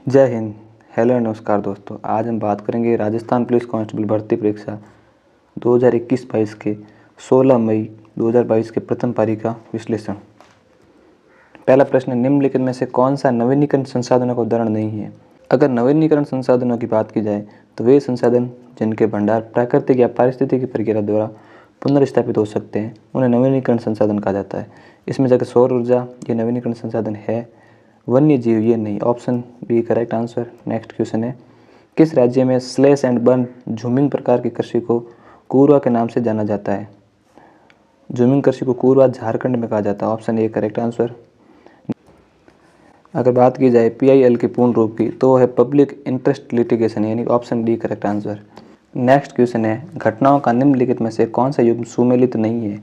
जय हिंद। हेलो नमस्कार दोस्तों, आज हम बात करेंगे राजस्थान पुलिस कांस्टेबल भर्ती परीक्षा 2021-22 के 16 मई 2022 के प्रथम पारी का विश्लेषण। पहला प्रश्न, निम्नलिखित में से कौन सा नवीनीकरण संसाधनों का उदाहरण नहीं है। अगर नवीनीकरण संसाधनों की बात की जाए तो वे संसाधन जिनके भंडार प्राकृतिक या पारिस्थितिकी प्रक्रिया द्वारा पुनर्स्थापित हो सकते हैं उन्हें नवीनीकरण संसाधन कहा जाता है। इसमें जगह सौर ऊर्जा ये नवीनीकरण संसाधन है, वन्य जीव ये नहीं। Option B correct answer. Next question है, किस राज्य में स्लैश एंड बर्न झूमिंग प्रकार की कृषि को कूरवा के नाम से जाना जाता है। झूमिंग कृषि को कूरवा झारखंड में कहा जाता है। Option A correct answer. अगर बात की जाए PIL के पूर्ण रूप की तो है पब्लिक इंटरेस्ट लिटिगेशन, यानी option D correct answer. Next question है, घटनाओं का निम्नलिखित में से कौन सा युग सुमेलित नहीं है।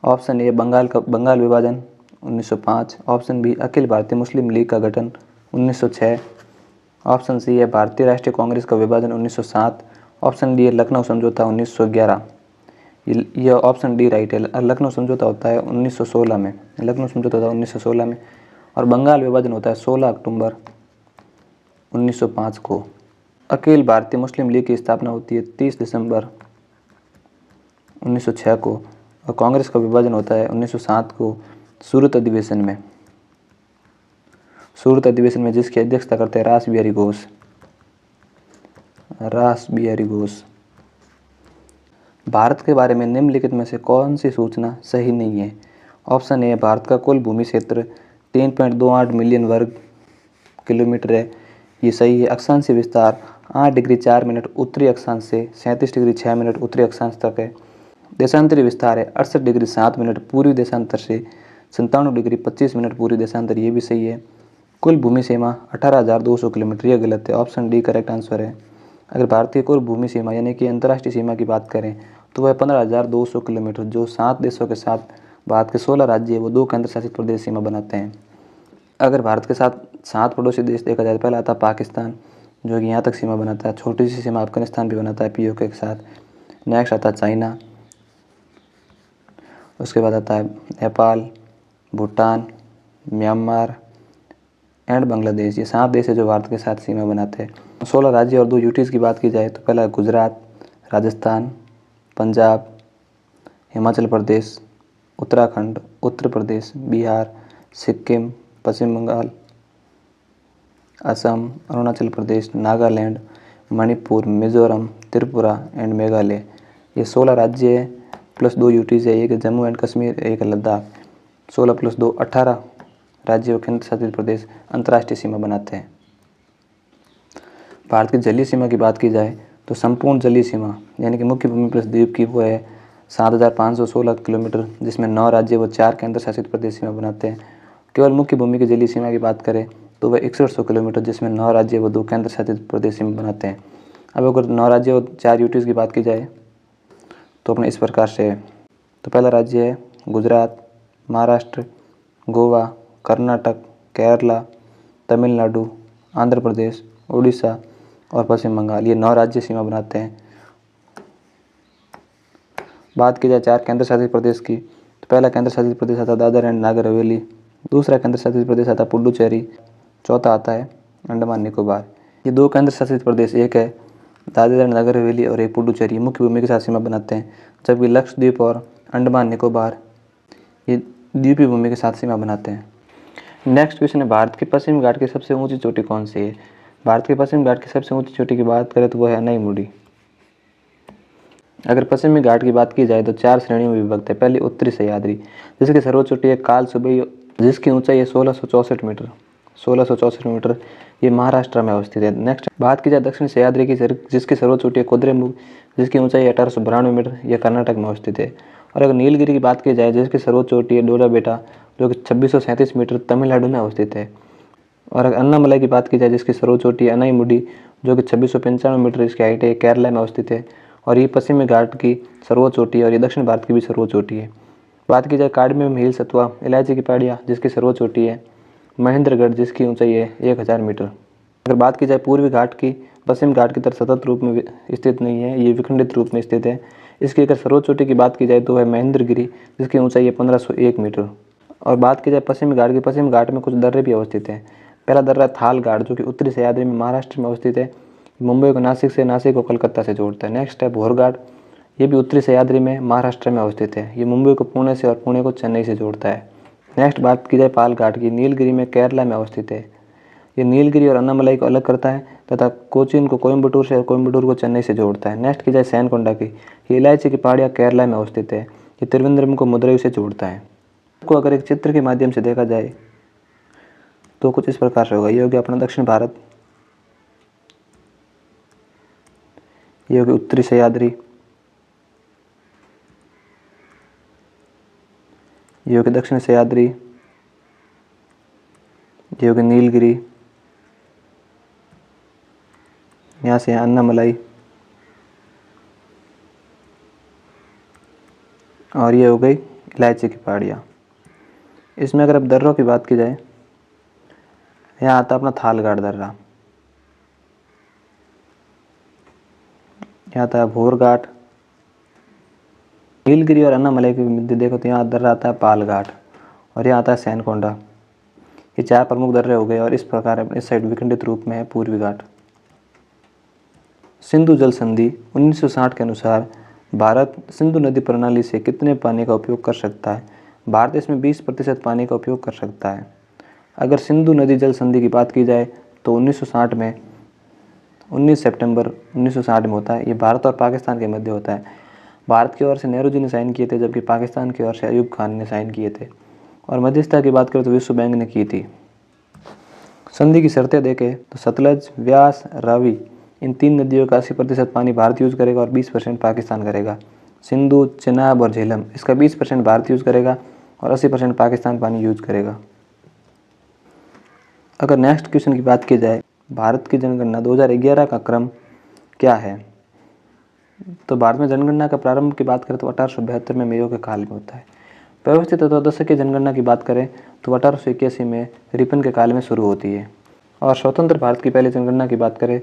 ऑप्शन ए बंगाल विभाजन 1905, ऑप्शन बी अखिल भारतीय मुस्लिम लीग का गठन 1906, ऑप्शन सी है भारतीय राष्ट्रीय कांग्रेस का विभाजन 1907, ऑप्शन डी है लखनऊ समझौता 1911। यह ऑप्शन डी राइट है। लखनऊ समझौता होता है 1916 में, लखनऊ समझौता होता है 1916 में, और बंगाल विभाजन होता है 16 अक्टूबर 1905 को। अखिल भारतीय मुस्लिम लीग की स्थापना होती है 30 दिसंबर 1906 को, और कांग्रेस का विभाजन होता है 1907 को सूरत अधिवेशन में। सूरत अधिवेशन में जिसकी अध्यक्षता करते हैं रास बिहारी घोष। भारत के बारे में निम्नलिखित में से कौन सी सूचना सही नहीं है। ऑप्शन ए, भारत का कुल भूमि क्षेत्र 3.28 मिलियन वर्ग किलोमीटर है, ये सही है। अक्षांशीय विस्तार 8 डिग्री 4 मिनट उत्तरी अक्षांश से 37 डिग्री 6 मिनट उत्तरी अक्षांश तक है। देशांतरी विस्तार है 68 डिग्री 7 मिनट पूर्वी देशांतर से 97 डिग्री 25 मिनट पूर्वी देशांतर, ये भी सही है। कुल भूमि सीमा 18,200 किलोमीटर, यह गलत है। ऑप्शन डी करेक्ट आंसर है। अगर भारतीय कुल भूमि सीमा यानी कि अंतर्राष्ट्रीय सीमा की बात करें तो वह 15,200 किलोमीटर, जो 7 देशों के साथ भारत के 16 राज्य है वो 2 केंद्र शासित प्रदेश सीमा बनाते हैं। अगर भारत के साथ 7 पड़ोसी देश देखा जाए, पहला आता पाकिस्तान जो कि यहाँ तक सीमा बनाता है, छोटी सी सीमा अफगानिस्तान भी बनाता है POK के साथ। नेक्स्ट आता है चाइना, उसके बाद आता है नेपाल, भूटान, म्यांमार एंड बांग्लादेश। ये 7 देश है जो भारत के साथ सीमा बनाते हैं। 16 राज्य और 2 यूटीज़ की बात की जाए तो पहला गुजरात, राजस्थान, पंजाब, हिमाचल प्रदेश, उत्तराखंड, उत्तर प्रदेश, बिहार, सिक्किम, पश्चिम बंगाल, असम, अरुणाचल प्रदेश, नागालैंड, मणिपुर, मिजोरम, त्रिपुरा एंड मेघालय। ये 16 राज्य है प्लस 2 यूटीज़ है, एक जम्मू एंड कश्मीर, एक लद्दाख। 16 प्लस 2 18 राज्य और केंद्र शासित प्रदेश अंतर्राष्ट्रीय सीमा बनाते हैं। भारत की जलीय सीमा की बात की जाए तो संपूर्ण जलीय सीमा यानी कि मुख्य भूमि प्लस द्वीप की वो है 7,516 किलोमीटर, जिसमें 9 राज्य व 4 केंद्र शासित प्रदेश सीमा बनाते हैं। केवल मुख्य भूमि की जलीय सीमा की बात करें तो वह 6100 किलोमीटर, जिसमें 9 राज्य व 2 केंद्र शासित प्रदेश सीमा बनाते हैं। अब अगर 9 राज्य और 4 यूटीज़ की बात की जाए तो अपने इस प्रकार से है। तो पहला राज्य है गुजरात, महाराष्ट्र, गोवा, कर्नाटक, केरला, तमिलनाडु, आंध्र प्रदेश, उड़ीसा और पश्चिम बंगाल। ये 9 राज्य सीमा बनाते हैं। बात की जाए 4 केंद्र शासित प्रदेश की तो पहला केंद्र शासित प्रदेश आता है दादर एंड नागर हवेली, दूसरा केंद्र शासित प्रदेश आता है पुडुचेरी, चौथा आता है अंडमान निकोबार। ये 2 केंद्र शासित प्रदेश, एक है दादर एंड नागर हवेली और एक पुडुचेरी, मुख्य भूमि के साथ सीमा बनाते हैं, जबकि लक्षद्वीप और अंडमान निकोबार ये द्वीपीय भूमि के साथ सीमा बनाते हैं। नेक्स्ट क्वेश्चन है, भारत के पश्चिमी घाट की सबसे ऊंची चोटी कौन सी है। भारत के पश्चिमी घाट की सबसे ऊंची चोटी की बात करें तो वह है अनाईमुड़ी। अगर पश्चिमी घाट की बात की जाए तो 4 श्रेणियों में विभक्त है। पहली उत्तरी सह्याद्री, जिसकी सर्वोच्च चोटी है काल सुबई, जिसकी ऊंचाई है 1664 मीटर, ये महाराष्ट्र में अवस्थित है। नेक्स्ट बात की जाए दक्षिणी सह्याद्री की, जिसकी सर्वोच्च चोटी है कुद्रेमुख, जिसकी ऊंचाई 1892 मीटर, यह कर्नाटक में अवस्थित है। और अगर नीलगिरी की बात की जाए जिसकी सर्वोच्च चोटी है डोरा बेटा, जो कि 2637 मीटर, तमिलनाडु में अवस्थित है। और अगर अन्नामलाई की बात की जाए जिसकी सर्वोच्च चोटी है अनाईमुडी, जो कि 2695 मीटर इसकी हाइट है, केरला में अवस्थित है। और ये पश्चिमी घाट की सर्वोच्च चोटी है और ये दक्षिण भारत की भी सर्वोच्च चोटी है। बात की जाए कार्डमियम हिल्स अथवा इलायची की पहाड़ियाँ, जिसकी सर्वोच्च चोटी है महेंद्रगढ़, जिसकी ऊंचाई है 1000 मीटर। अगर बात की जाए पूर्वी घाट की, पश्चिम घाट की तरह सतत रूप में स्थित नहीं है, ये विखंडित रूप में स्थित है। इसकी अगर सर्वोच्च चोटी की बात की जाए तो वह महेंद्रगिरी, जिसकी ऊंचाई है 1501 मीटर। और बात की जाए पश्चिमी घाट की, पश्चिम घाट में कुछ दर्रे भी अवस्थित हैं। पहला दर्रा थाल घाट जो कि उत्तरी सह्याद्री में महाराष्ट्र में अवस्थित है, मुंबई को नासिक से, नासिक को कलकत्ता से जोड़ता है। नेक्स्ट है भोर घाट, ये भी उत्तरी सह्याद्री में महाराष्ट्र में अवस्थित है, ये मुंबई को पुणे से और पुणे को चेन्नई से जोड़ता है। नेक्स्ट बात की जाए पाल घाट की, नीलगिरी में केरला में अवस्थित है, ये नीलगिरी और अन्नामलाई को अलग करता है तथा कोचीन को कोयम्बटूर से और कोयम्बटूर को चेन्नई से जोड़ता है। नेक्स्ट की जाए सैनकोंडा की, ये इलायची की पहाड़ियाँ केरला में अवस्थित है, ये त्रिवेंद्रम को मदुरई से जोड़ता है। को अगर एक चित्र के माध्यम से देखा जाए तो कुछ इस प्रकार से होगा। ये हो गया अपना दक्षिण भारत, ये हो गया उत्तरी सह्याद्री, ये हो गया दक्षिण सह्याद्री, ये हो गया नीलगिरी, यहाँ से यहाँ अन्नामलाई, और ये हो गई इलायची की पहाड़ियाँ। इसमें अगर अब दर्रों की बात की जाए, यहाँ आता अपना थालघाट दर्रा, यहाँ आता है भोर घाट, नीलगिरी और अन्नामलाई की मध्य देखो तो यहाँ दर्रा आता है पाल घाट, और यहाँ आता है सैनकोंडा। ये 4 प्रमुख दर्रे हो गए, और इस प्रकार इस साइड विखंडित रूप में है पूर्वी घाट। सिंधु जल संधि 1960 के अनुसार भारत सिंधु नदी प्रणाली से कितने पानी का उपयोग कर सकता है? भारत इसमें 20% पानी का उपयोग कर सकता है। अगर सिंधु नदी जल संधि की बात की जाए तो 1960 में 19 सितंबर 1960 में होता है। ये भारत और पाकिस्तान के मध्य होता है। भारत की ओर से नेहरू जी ने साइन किए थे, जबकि पाकिस्तान की ओर से अयूब खान ने साइन किए थे। और मध्यस्थता की बात करें तो विश्व बैंक ने की थी। संधि की शर्तें देखें तो सतलज, व्यास, रावी, इन 3 नदियों का 80% पानी भारत यूज़ करेगा और 20% पाकिस्तान करेगा। सिंधु, चेनाब और झेलम, इसका 20% भारत यूज़ करेगा और 80% पाकिस्तान पानी यूज़ करेगा। अगर नेक्स्ट क्वेश्चन की बात की जाए, भारत की जनगणना 2011 का क्रम क्या है? तो भारत में जनगणना का प्रारंभ की बात करें तो 1872 में मेयो के काल में होता है। व्यवस्थित तथा दशक की जनगणना की बात करें तो 1881 में रिपन के काल में शुरू होती है। और स्वतंत्र भारत की पहली जनगणना की बात करें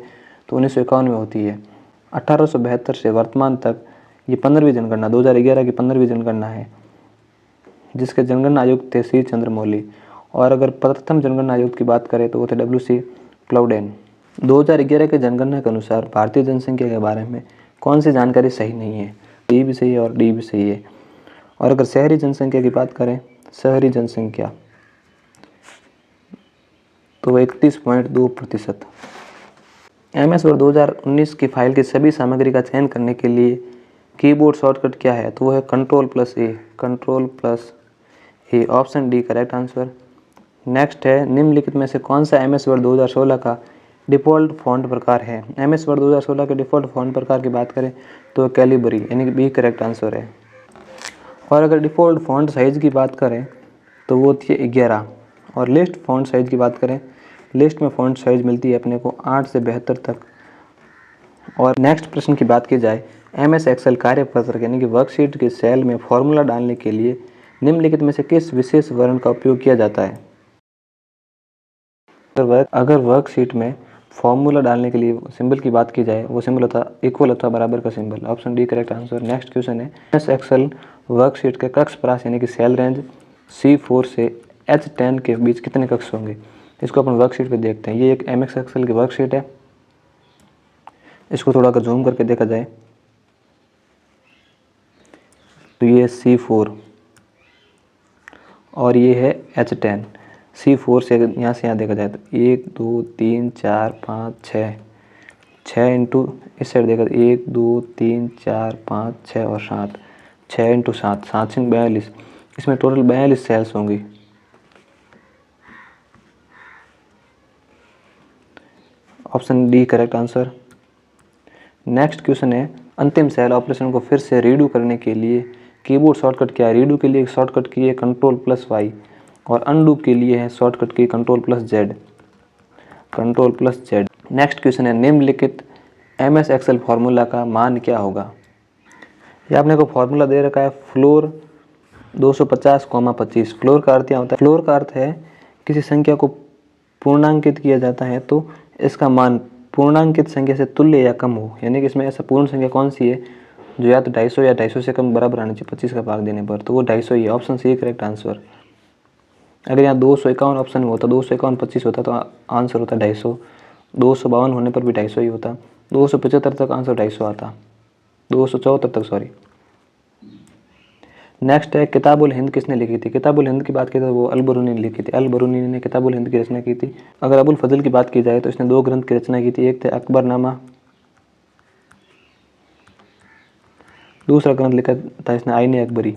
तो 1951 में होती है। 1872 से वर्तमान तक ये 15वीं जनगणना, 2011 की 15वीं जनगणना है, जिसके जनगणना आयुक्त थे सी चंद्रमौली। और अगर प्रथम जनगणना आयुक्त की बात करें तो वो थे WC प्लाउडेन। 2011 के जनगणना के अनुसार भारतीय जनसंख्या के बारे में कौन सी जानकारी सही नहीं है? ए भी सही है और डी भी सही है। और अगर शहरी जनसंख्या की बात करें, शहरी जनसंख्या तो 31.2%। MS वर्ड 2019 की फाइल की सभी सामग्री का चयन करने के लिए कीबोर्ड शॉर्टकट क्या है? तो वो है Ctrl+A, Ctrl+A, option D correct answer. Next है, निम्नलिखित में से कौन सा MS वर्ड 2016 का डिफ़ॉल्ट फॉन्ट प्रकार है? MS वर्ड 2016 के डिफ़ॉल्ट फॉन्ट प्रकार की बात करें तो कैलिबरी, यानी कि बी करेक्ट आंसर है। और अगर डिफ़ॉल्ट फॉन्ट साइज़ की बात करें तो वो थी 11। और लिस्ट फॉन्ट साइज़ की बात करें, लिस्ट में फॉन्ट साइज़ मिलती है अपने को 8 से 72 तक। और नेक्स्ट प्रश्न की बात की जाए, MS एक्सेल कार्यपत्रक यानी कि वर्कशीट के सेल में फॉर्मूला डालने के लिए निम्नलिखित में से किस विशेष वर्ण का उपयोग किया जाता है? अगर वर्कशीट में फॉर्मूला डालने के लिए सिंबल की बात की जाए, वो सिंबल होता है इक्वल अथवा बराबर का symbol, option D correct answer. Next question है, MS एक्सेल वर्कशीट के कक्ष प्रास यानी कि सेल रेंज C4 से H10 के बीच कितने कक्ष होंगे? इसको अपन वर्कशीट पे देखते हैं। ये एक MS एक्सेल की वर्कशीट है। इसको थोड़ा कर जूम करके देखा जाए तो ये C4 और ये है H10। C4 से यहाँ से यहाँ देखा जाए तो 1 2 3 4 5 6 इंटू इस साइड देखा 1 2 3 4 5 6 और 7, 6 इंटू 7, 7 से 42, इसमें टोटल 42 सेल्स होंगी। Option D correct answer. Next question है, अंतिम सेल ऑपरेशन को फिर से रीडू करने के लिए कीबोर्ड शॉर्टकट क्या है? रीडू के लिए शॉर्टकट की है Ctrl+Y और अनडू के लिए है शॉर्टकट की Ctrl+Z। नेक्स्ट क्वेश्चन है, निम्नलिखित MS एक्सेल फार्मूला का मान क्या होगा? ये आपने को फार्मूला दे रखा है फ्लोर 250,25। फ्लोर का अर्थ क्या होता है? फ्लोर का अर्थ है किसी संख्या को पूर्णांकित किया जाता है तो इसका मान पूर्णांकित संख्या से तुल्य या कम हो, यानी कि इसमें ऐसा पूर्ण संख्या कौन सी है जो या तो 250 या 250 से कम बराबर आनी चाहिए 25 का भाग देने पर, तो वो 250 ही है। Option C correct answer. अगर यहाँ 251 ऑप्शन में होता, 251 25 होता तो आंसर होता 250। 252 होने पर भी 250 ही होता। 275 तक आंसर 250 आता, 274 तक सॉरी। नेक्स्ट है किताबुल हिंद किसने लिखी थी। किताबुल हिंद की बात की तो वो अल बरूनी ने लिखी थी। अल बरूनी ने किताबुल हिंद की रचना की थी। अगर अबुल फजल की बात की जाए तो इसने 2 ग्रंथ की रचना की थी, एक थे अकबरनामा, दूसरा ग्रंथ लिखा था इसने आईने अकबरी,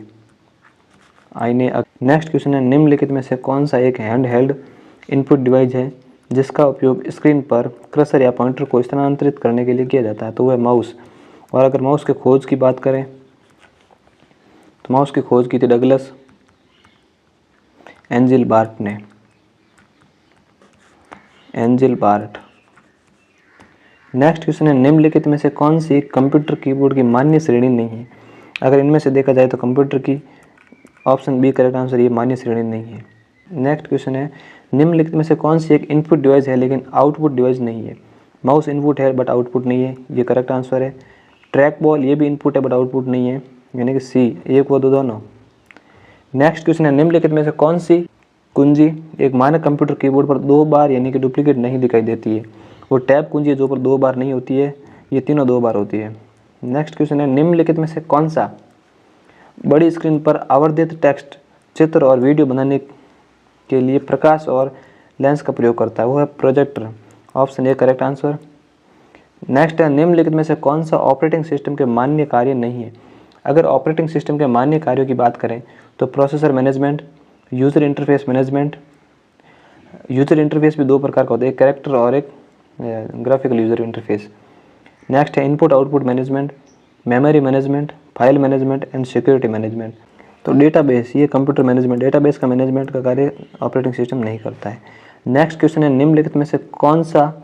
आईने। नेक्स्ट क्वेश्चन है निम्नलिखित में से कौन सा एक हैंड हेल्ड इनपुट डिवाइस है जिसका उपयोग स्क्रीन पर कर्सर या पॉइंटर को स्थानांतरित करने के लिए किया जाता है, तो वह माउस। और अगर माउस के खोज की बात करें तो माउस की खोज की थी डगलस एंजिल बार्ट ने, एंजिल बार्ट। नेक्स्ट क्वेश्चन है निम्नलिखित में से कौन सी कंप्यूटर कीबोर्ड की मान्य श्रेणी नहीं है। अगर इनमें से देखा जाए तो कंप्यूटर की ऑप्शन बी करेक्ट आंसर, ये मान्य श्रेणी नहीं है। नेक्स्ट क्वेश्चन है निम्नलिखित में से कौन सी एक इनपुट डिवाइस है लेकिन आउटपुट डिवाइस नहीं है। माउस इनपुट है बट आउटपुट नहीं है, ये करेक्ट आंसर है। ट्रैक बॉल ये भी इनपुट है बट आउटपुट नहीं है, यानी कि सी, एक व दो दोनों। नेक्स्ट क्वेश्चन है निम्नलिखित में से कौन सी कुंजी एक मानक कंप्यूटर कीबोर्ड पर 2 बार यानी कि डुप्लीकेट नहीं दिखाई देती है। वो टैब कुंजी है जो पर 2 बार नहीं होती है, ये तीनों 2 बार होती है। नेक्स्ट क्वेश्चन है निम्नलिखित में से कौन सा बड़ी स्क्रीन पर आवर्धित टेक्स्ट, चित्र और वीडियो बनाने के लिए प्रकाश और लेंस का प्रयोग करता है, वो है projector. Option A correct answer. Next है निम्नलिखित में से कौन सा ऑपरेटिंग सिस्टम के मान्य कार्य नहीं है। अगर ऑपरेटिंग सिस्टम के मान्य कार्यों की बात करें तो processor management, user interface management. User interface भी 2 प्रकार का होता है, एक कैरेक्टर और एक ग्राफिकल यूज़र इंटरफेस। नेक्स्ट है input output management, memory management, file management and security management. तो डेटाबेस, ये कंप्यूटर मैनेजमेंट, डेटाबेस का मैनेजमेंट का कार्य ऑपरेटिंग सिस्टम नहीं करता है। नेक्स्ट क्वेश्चन है निम्नलिखित में से कौन सा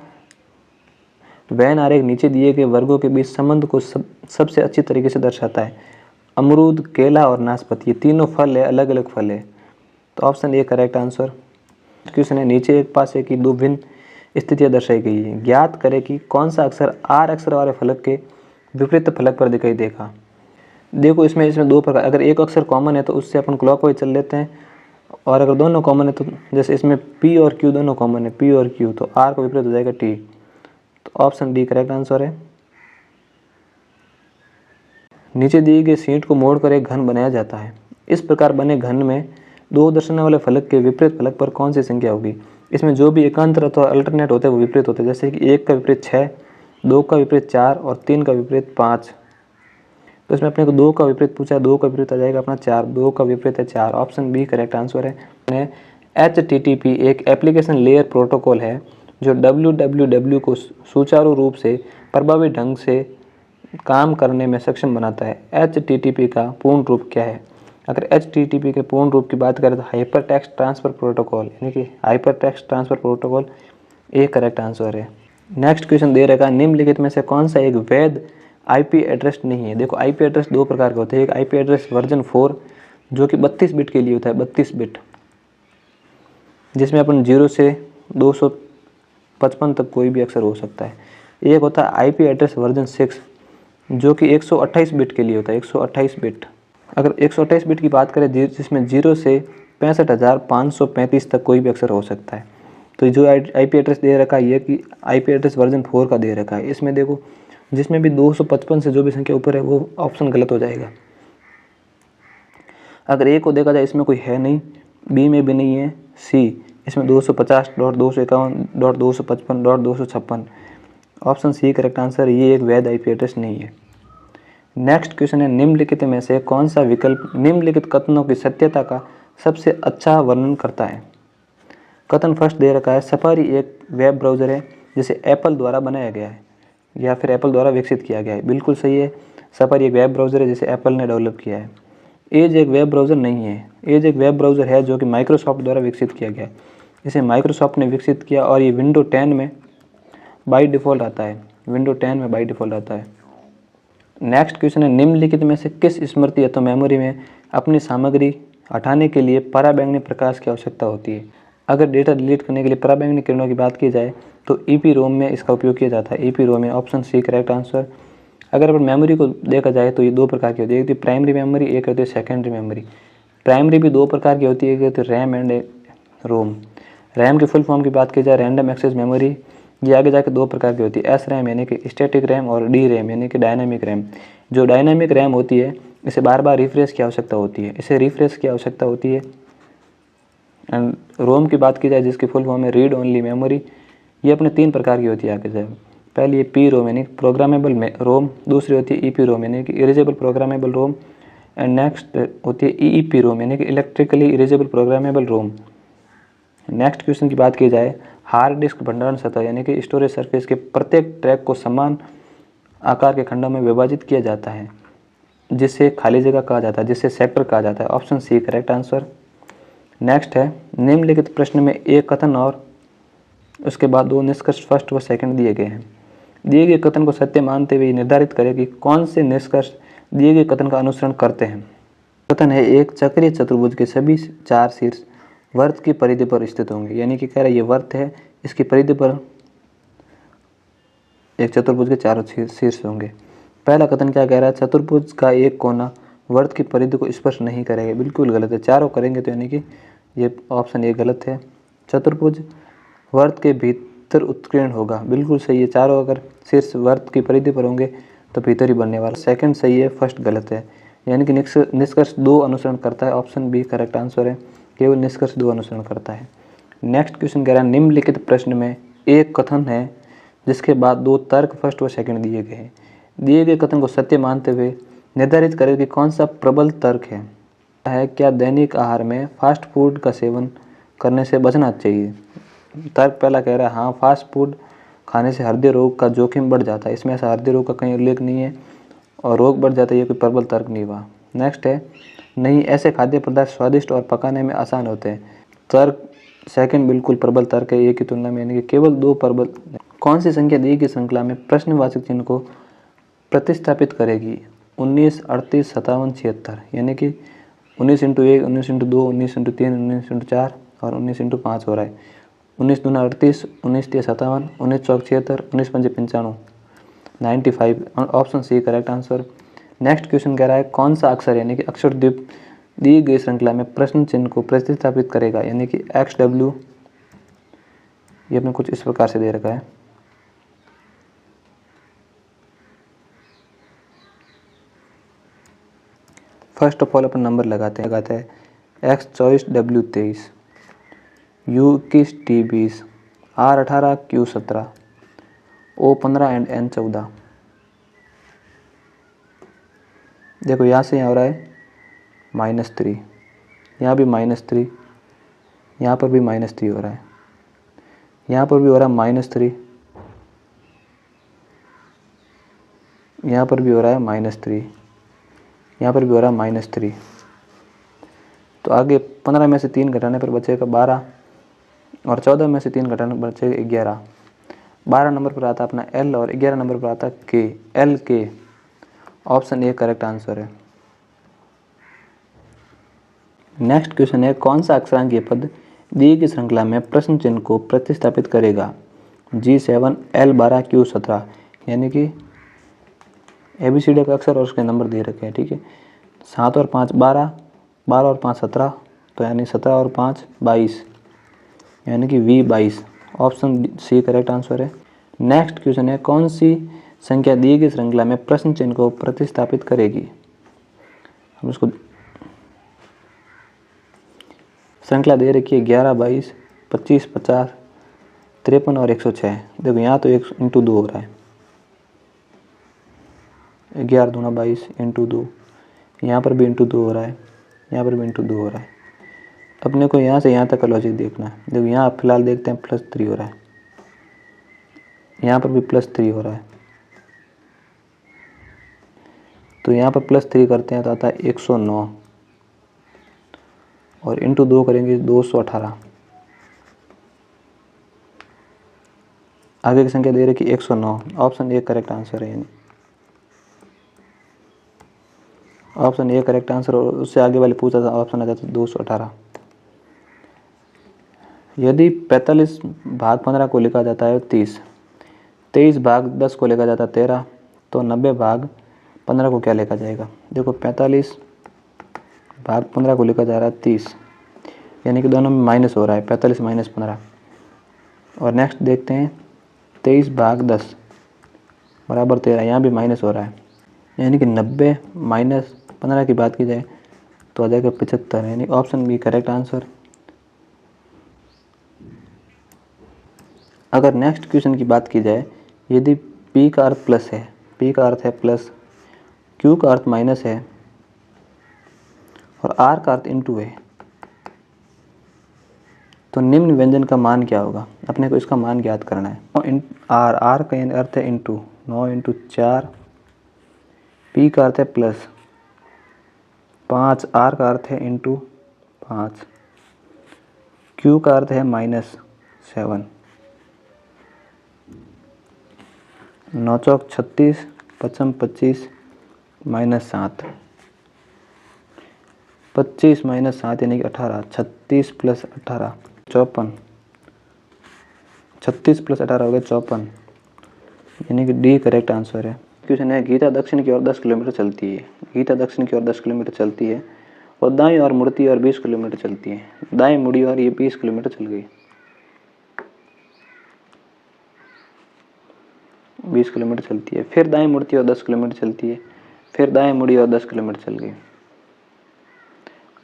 वेन आरेख नीचे दिए गए वर्गों के बीच संबंध को सबसे अच्छी तरीके से दर्शाता है। अमरूद, केला और नाशपाती, ये तीनों फल है, अलग अलग फल है, तो option A correct answer. Question है नीचे एक पासे की 2 भिन्न स्थितियां दर्शाई गई है, ज्ञात करें कि कौन सा अक्षर आर अक्षर वाले फलक के विपरीत फलक पर दिखाई देगा। देखो इसमें 2 प्रकार, अगर एक अक्षर कॉमन है तो उससे अपन क्लॉकवाइज चल लेते हैं, और अगर दोनों कॉमन है तो जैसे इसमें पी और क्यू दोनों कॉमन है, पी और क्यू, तो आर का विपरीत हो जाएगा टी, तो ऑप्शन डी करेक्ट आंसर है। नीचे दिए गए शीट को मोड़कर एक घन बनाया जाता है। इस प्रकार बने घन में 2 दर्शाने वाले फलक के विपरीत फलक पर कौन सी संख्या होगी। इसमें जो भी एकांतर अथवा अल्टरनेट होते हैं वो विपरीत होते हैं, जैसे कि 1 का विपरीत 6, 2 का विपरीत 4 और 3 का विपरीत 5। तो इसमें अपने को 2 का विपरीत पूछा है, 2 का विपरीत आ जाएगा अपना 4, 2 का विपरीत है 4, ऑप्शन बी करेक्ट आंसर है। HTTP एक एप्लीकेशन लेयर प्रोटोकॉल है जो www को सुचारू रूप से प्रभावी ढंग से काम करने में सक्षम बनाता है। HTTP का पूर्ण रूप क्या है। अगर HTTP के पूर्ण रूप की बात करें तो हाइपर टेक्स्ट ट्रांसफ़र प्रोटोकॉल, यानी कि hyper text transfer protocol, A correct answer है। नेक्स्ट क्वेश्चन दे रखा निम्नलिखित में से कौन सा एक वैध IP एड्रेस नहीं है। देखो IP एड्रेस 2 प्रकार के होते हैं, एक IP एड्रेस वर्जन 4 जो कि 32 बिट के लिए होता है, 32 बिट, जिसमें अपन 0 से 255 तक कोई भी अक्षर हो सकता है। एक होता है IP एड्रेस वर्जन 6 जो कि 128 बिट के लिए होता है, 128 बिट। अगर 128 बिट की बात करें जिसमें 0 से 65,535 तक कोई भी अक्षर हो सकता है, तो जो IP एड्रेस दे रखा है ये कि IP एड्रेस वर्जन 4 का दे रखा है। इसमें देखो जिसमें भी 255 से जो भी संख्या ऊपर है वो ऑप्शन गलत हो जाएगा। अगर ए को देखा जाए इसमें कोई है नहीं, बी में भी नहीं है, सी इसमें 250.251.255.256, ऑप्शन सी करेक्ट आंसर, ये एक वैध IP एड्रेस नहीं है। नेक्स्ट क्वेश्चन है निम्नलिखित में से कौन सा विकल्प निम्नलिखित कथनों की सत्यता का सबसे अच्छा वर्णन करता है। कथन फर्स्ट दे रखा है सफारी एक वेब ब्राउज़र है जिसे एप्पल द्वारा बनाया गया है या फिर एप्पल द्वारा विकसित किया गया है। बिल्कुल सही है, सफारी एक वेब ब्राउज़र है जिसे एप्पल ने डेवलप किया है। एज एक वेब ब्राउज़र नहीं है, एज एक वेब ब्राउज़र है जो कि माइक्रोसॉफ्ट द्वारा विकसित किया गया है। इसे माइक्रोसॉफ्ट ने विकसित किया और ये विंडो 10 में बाई डिफ़ॉल्ट आता है, विंडो 10 में बाई डिफ़ॉल्ट आता है। नेक्स्ट क्वेश्चन है निम्नलिखित में से किस स्मृति अथवा मेमोरी में अपनी सामग्री हटाने के लिए पराबैंगनी प्रकाश की आवश्यकता होती है। अगर डेटा डिलीट करने के लिए पराबैंगनी किरणों की बात की जाए तो EPROM में इसका उपयोग किया जाता है, EPROM में, ऑप्शन सी करेक्ट आंसर। अगर अपन मेमोरी को देखा जाए तो ये 2 प्रकार की होती है, एक प्राइमरी मेमोरी, एक होती है सेकेंडरी मेमोरी। प्राइमरी भी 2 प्रकार की होती है, एक होती है रैम एंड रोम। रैम की फुल फॉर्म की बात की जाए रैंडम एक्सेस मेमोरी, ये आगे जाके दो प्रकार की होती है, एस रैम यानी कि स्टैटिक रैम और डी रैम यानी कि डायनामिक रैम। जो डायनामिक रैम होती है इसे बार बार रिफ्रेश की आवश्यकता होती है, इसे रिफ्रेश की आवश्यकता होती है। एंड रोम की बात की जाए जिसकी फुल फॉर्म है रीड ओनली मेमोरी, ये अपने तीन प्रकार की होती है आगे जाए। पहली है पी रोम यानी प्रोग्रामेबल रोम, दूसरी होती है ई पी रोम यानी कि erasable programmable Rome, and next होती है ई पी रोम यानी कि इलेक्ट्रिकली इरेजेबल प्रोग्रामेबल रोम। नेक्स्ट क्वेश्चन की बात की जाए हार्ड डिस्क भंडारण सतह यानी कि स्टोरेज सरफेस के प्रत्येक ट्रैक को समान आकार के खंडों में विभाजित किया जाता है जिससे खाली जगह कहा जाता है, जिससे सेक्टर कहा जाता है। Option C correct answer. Next है निम्नलिखित प्रश्न में एक कथन और उसके बाद दो निष्कर्ष फर्स्ट व सेकंड दिए गए हैं। दिए गए कथन को सत्य मानते हुए निर्धारित करें कि कौन से निष्कर्ष दिए गए कथन का अनुसरण करते हैं। कथन है एक चक्रीय चतुर्भुज के सभी चार शीर्ष वर्त की परिधि पर स्थित होंगे, यानी कि कह रहा है ये वर्त है, इसकी परिधि पर एक चतुर्भुज के चारों शीर्ष होंगे। पहला कथन क्या कह रहा है, चतुर्भुज का एक कोना वर्त की परिधि को स्पर्श नहीं करेगा, बिल्कुल गलत है। चारों करेंगे तो यानी कि ये ऑप्शन ए गलत है। चतुर्भुज वर्त के भीतर उत्कीर्ण होगा, बिल्कुल सही है। चारों अगर शीर्ष वर्त की परिधि पर होंगे तो भीतर ही बनने वाला। सेकंड सही है, फर्स्ट गलत है, यानी कि निष्कर्ष दो अनुसरण करता है। ऑप्शन बी करेक्ट आंसर है, केवल निष्कर्ष दो अनुसरण करता है। नेक्स्ट क्वेश्चन कह रहा है निम्नलिखित प्रश्न में एक कथन है जिसके बाद दो तर्क फर्स्ट व सेकंड दिए गए हैं। दिए गए कथन को सत्य मानते हुए निर्धारित करें कि कौन सा प्रबल तर्क है। क्या दैनिक आहार में फास्ट फूड का सेवन करने से बचना चाहिए। तर्क पहला कह रहा है हाँ, फास्ट फूड खाने से हृदय रोग का जोखिम बढ़ जाता है, इसमें ऐसा हृदय रोग का कहीं उल्लेख नहीं है और रोग बढ़ जाता है, ये कोई प्रबल तर्क नहीं हुआ। नेक्स्ट है नहीं, ऐसे खाद्य पदार्थ स्वादिष्ट और पकाने में आसान होते हैं। तर्क सेकंड बिल्कुल प्रबल तर्क है, एक की तुलना में, यानी कि केवल दो प्रबल। कौन सी संख्या दी गई श्रृंखला में प्रश्नवाचक चिन्ह को प्रतिस्थापित करेगी। 19, 38, 57, 76, यानी कि 19 इंटू 1, 19 इंटू 2, 19 इंटू 3, 19 इंटू 4 और 19 इंटू 5 हो रहा है। 19 दूना 38, 19 तिया 57, 19 चौक 76, 19 पंजे 95, 95। Option C correct answer. Next question कह रहा है कौन सा अक्षर यानी कि अक्षर द्वीप दी गई श्रृंखला में प्रश्न चिन्ह को प्रतिस्थापित करेगा, यानी कि एक्स डब्ल्यू। ये अपने कुछ इस प्रकार से दे रखा है। फर्स्ट ऑफ ऑल अपन नंबर लगाते हैं X 24, W 23, U 21, T 20, R 18, Q 17, O 15 and N 14। देखो यहाँ से यहाँ हो रहा है -3, यहाँ भी -3, यहाँ पर भी -3 हो रहा है, यहाँ पर भी हो रहा है -3, यहाँ पर भी हो रहा है -3, यहाँ पर भी हो रहा है -3। तो आगे 15 में से 3 घटाने पर बचेगा 12 और 14 में से 3 घटाने पर बचेगा 11। 12 नंबर पर आता अपना एल और 11 नंबर पर आता के, एल के। ऑप्शन ए करेक्ट आंसर है। नेक्स्ट क्वेश्चन है कौन सा अक्षरांकीय पद दी गई श्रृंखला में प्रश्न चिन्ह को प्रतिस्थापित करेगा। G7, L12, Q17, यानी कि ABCD का अक्षर और उसके नंबर दे रखे हैं, ठीक है। 7 और 5 12, 12 और 5 17, तो यानी 17 और 5 22, यानी कि V22। Option C correct answer है। नेक्स्ट क्वेश्चन है कौन सी संख्या दी गई श्रृंखला में प्रश्न चिन्ह को प्रतिस्थापित करेगी। हम उसको श्रृंखला दे रखी है 11, 22, 25, 50, 53 और 106। देखो यहाँ तो 1 इंटू 2 हो रहा है, 11 दूना 22 इंटू 2, यहाँ पर भी इंटू 2 हो रहा है, यहाँ पर भी इंटू 2 हो रहा है। अपने को यहाँ से यहाँ तक का लॉजिक देखना है। देखो यहाँ फिलहाल देखते हैं +3 हो रहा है, यहाँ पर भी +3 हो रहा है, तो यहाँ पर +3 करते हैं तो आता है 109 और इंटू 2 करेंगे 218। आगे की संख्या दे रही है 109। ऑप्शन ए करेक्ट आंसर है, यानी ऑप्शन ए करेक्ट आंसर। और उससे आगे वाले पूछा था ऑप्शन आ जाता 218। यदि 45 भाग 15 को लिखा जाता है 30, 23 भाग 10 को लिखा जाता है 13, तो 90 भाग 15 को क्या लिखा जाएगा। देखो 45 भाग 15 को लिखा जा रहा है 30, यानी कि दोनों में माइनस हो रहा है, 45 माइनस 15। और नेक्स्ट देखते हैं 23/10 बराबर 13, यहाँ भी माइनस हो रहा है, यानी कि 90 माइनस 15 की बात की जाए तो आ जाएगा 75, यानी ऑप्शन बी करेक्ट आंसर। अगर नेक्स्ट क्वेश्चन की बात की जाए, यदि P का अर्थ प्लस है, P का अर्थ है प्लस, Q का अर्थ माइनस है और R का अर्थ इनटू है, तो निम्न व्यंजन का मान क्या होगा? अपने को इसका मान ज्ञात करना है। R का अर्थ है इनटू, 9 × 4, P का अर्थ है प्लस 5, R का अर्थ है इनटू 5, Q का अर्थ है माइनस 7, 9 चौक 36, 55 25 माइनस 7, 25 माइनस 7 यानी कि 18, 36 प्लस 18 54, 36 प्लस 18 हो गया 54, यानी कि डी करेक्ट आंसर है। क्वेश्चन है, गीता दक्षिण की ओर 10 किलोमीटर चलती है। गीता दक्षिण की ओर 10 किलोमीटर चलती है और दाईं ओर मुड़ती है और 20 किलोमीटर चलती है। दाएं मुड़ी और ये 20 किलोमीटर चल गई, 20 किलोमीटर चलती है, फिर दाएं मुड़ती है और 10 किलोमीटर चलती है, फिर दाएं मुड़ी और 10 किलोमीटर चल गई।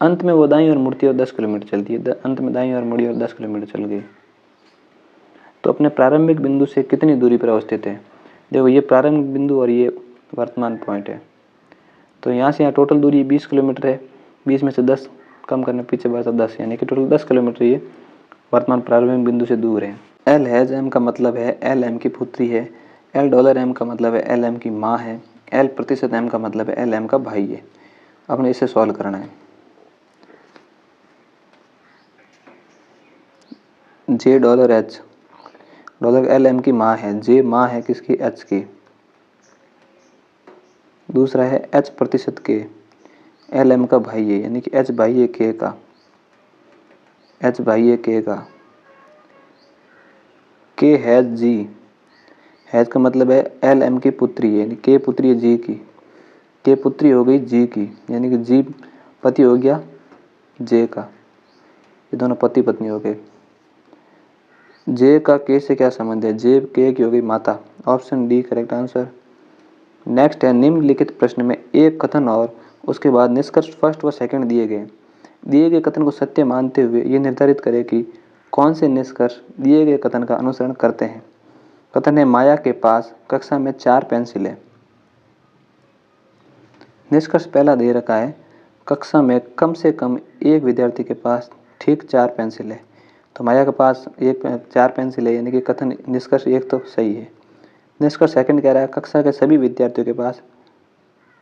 अंत में वो दाईं ओर मुड़ती है और 10 किलोमीटर चलती है, अंत में दाईं ओर मुड़ी और 10 किलोमीटर चल गई। तो अपने प्रारंभिक बिंदु से कितनी दूरी पर अवस्थित है? देखो ये प्रारंभिक बिंदु और ये वर्तमान पॉइंट है, तो यहाँ से यहाँ टोटल दूरी 20 किलोमीटर है, 20 में से 10 कम करने पीछे बचा 10, यानी कि टोटल 10 किलोमीटर ये वर्तमान प्रारंभिक बिंदु से दूर है। एल हैज एम का मतलब है एल एम की पुत्री है, एल डॉलर एम का मतलब है एल एम की माँ है, एल प्रतिशत एम का मतलब है एल एम का भाई है। अपने इसे सॉल्व करना है। J dollar H, dollar L M की माँ है, जे माँ है किसकी? एच की। दूसरा है एच प्रतिशत के, एल एम का भाई है, यानी कि एच भाई है के का, एच भाई है के का। के हैज जी, हैज का मतलब है एल एम की पुत्री है, यानी के पुत्री है जी की, के पुत्री हो गई जी की, यानी कि जी पति हो गया जे का, ये दोनों पति पत्नी हो गए। जे का के से क्या संबंध है? जे के की हो गई माता, option D correct answer. Next है, निम्नलिखित प्रश्न में एक कथन और उसके बाद निष्कर्ष फर्स्ट व सेकंड दिए गए कथन को सत्य मानते हुए ये निर्धारित करें कि कौन से निष्कर्ष दिए गए कथन का अनुसरण करते हैं। कथन है, माया के पास कक्षा में 4 पेंसिल है। निष्कर्ष पहला दे रखा है, कक्षा में कम से कम एक विद्यार्थी के पास ठीक 4 पेंसिल है, तो माया के पास 4 पेंसिल है, यानी कि कथन निष्कर्ष एक तो सही है। निष्कर्ष सेकंड कह रहा है, कक्षा के सभी विद्यार्थियों के पास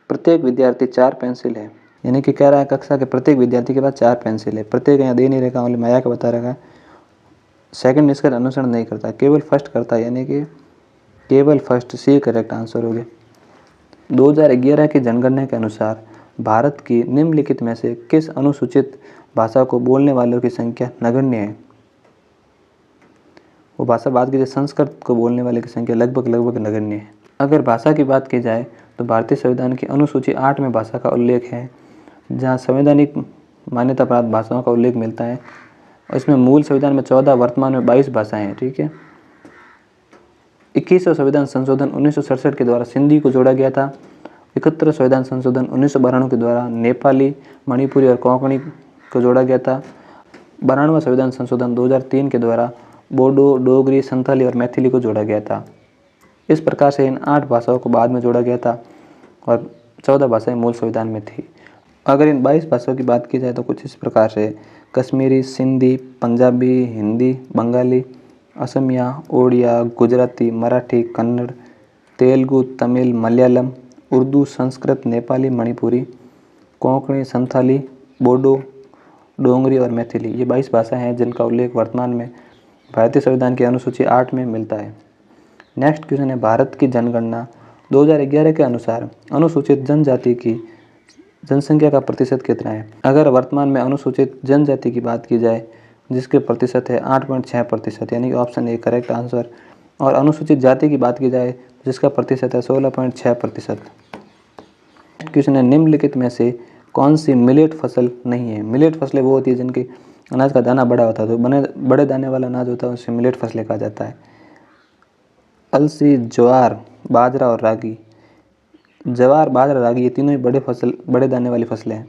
प्रत्येक विद्यार्थी 4 पेंसिल है, यानी कि कह रहा है कक्षा के प्रत्येक विद्यार्थी के पास 4 पेंसिल है। प्रत्येक यहाँ दे नहीं रखा, ओनली माया का बता रखा है। सेकंड निष्कर्ष अनुसरण नहीं करता, केवल फर्स्ट करता है, यानी कि केवल फर्स्ट, सी करेक्ट आंसर हो गया। 2011 की जनगणना के अनुसार भारत की निम्नलिखित में से किस अनुसूचित भाषा को बोलने वालों की संख्या नगण्य है? वो भाषा बात की जाए, संस्कृत को बोलने वाले की संख्या लगभग नगण्य है। अगर भाषा की बात की जाए तो भारतीय संविधान की अनुसूची 8 में भाषा का उल्लेख है, जहाँ संवैधानिक मान्यता प्राप्त भाषाओं का उल्लेख मिलता है। इसमें मूल संविधान में 14, वर्तमान में 22 भाषाएं हैं, ठीक है। 21वां संविधान संशोधन 1967 के द्वारा सिंधी को जोड़ा गया था। 71वां संविधान संशोधन 1992 के द्वारा नेपाली, मणिपुरी और कोंकणी को जोड़ा गया था। 92वां संविधान संशोधन 2003 के द्वारा बोडो, डोगरी, संथाली और मैथिली को जोड़ा गया था। इस प्रकार से इन 8 भाषाओं को बाद में जोड़ा गया था और 14 भाषाएं मूल संविधान में थी। अगर इन 22 भाषाओं की बात की जाए तो कुछ इस प्रकार से कश्मीरी, सिंधी, पंजाबी, हिंदी, बंगाली, असमिया, ओडिया, गुजराती, मराठी, कन्नड़, तेलुगु, तमिल, मलयालम, उर्दू, संस्कृत, नेपाली, मणिपुरी, कोंकणी, संथाली, बोडो, डोगरी और मैथिली, ये 22 भाषाएं हैं जिनका उल्लेख वर्तमान में भारतीय संविधान की अनुसूची 8 में मिलता है। नेक्स्ट क्वेश्चन है, भारत की जनगणना 2011 के अनुसार अनुसूचित जनजाति की जनसंख्या का प्रतिशत कितना है? अगर वर्तमान में अनुसूचित जनजाति की बात की जाए जिसके प्रतिशत है 8.6%, यानी कि ऑप्शन ए करेक्ट आंसर। और अनुसूचित जाति की बात की जाए जिसका प्रतिशत है 16.6%। क्वेश्चन है, निम्नलिखित में से कौन सी मिलेट फसल नहीं है? मिलेट फसलें वो होती है जिनकी अनाज का दाना बड़ा होता है तो बड़े दाने वाला अनाज होता है उसे मिलेट फसलें कहा जाता है। अलसी, ज्वार, बाजरा और रागी। ज्वार, बाजरा, रागी ये तीनों ही बड़े दाने वाली फसलें हैं।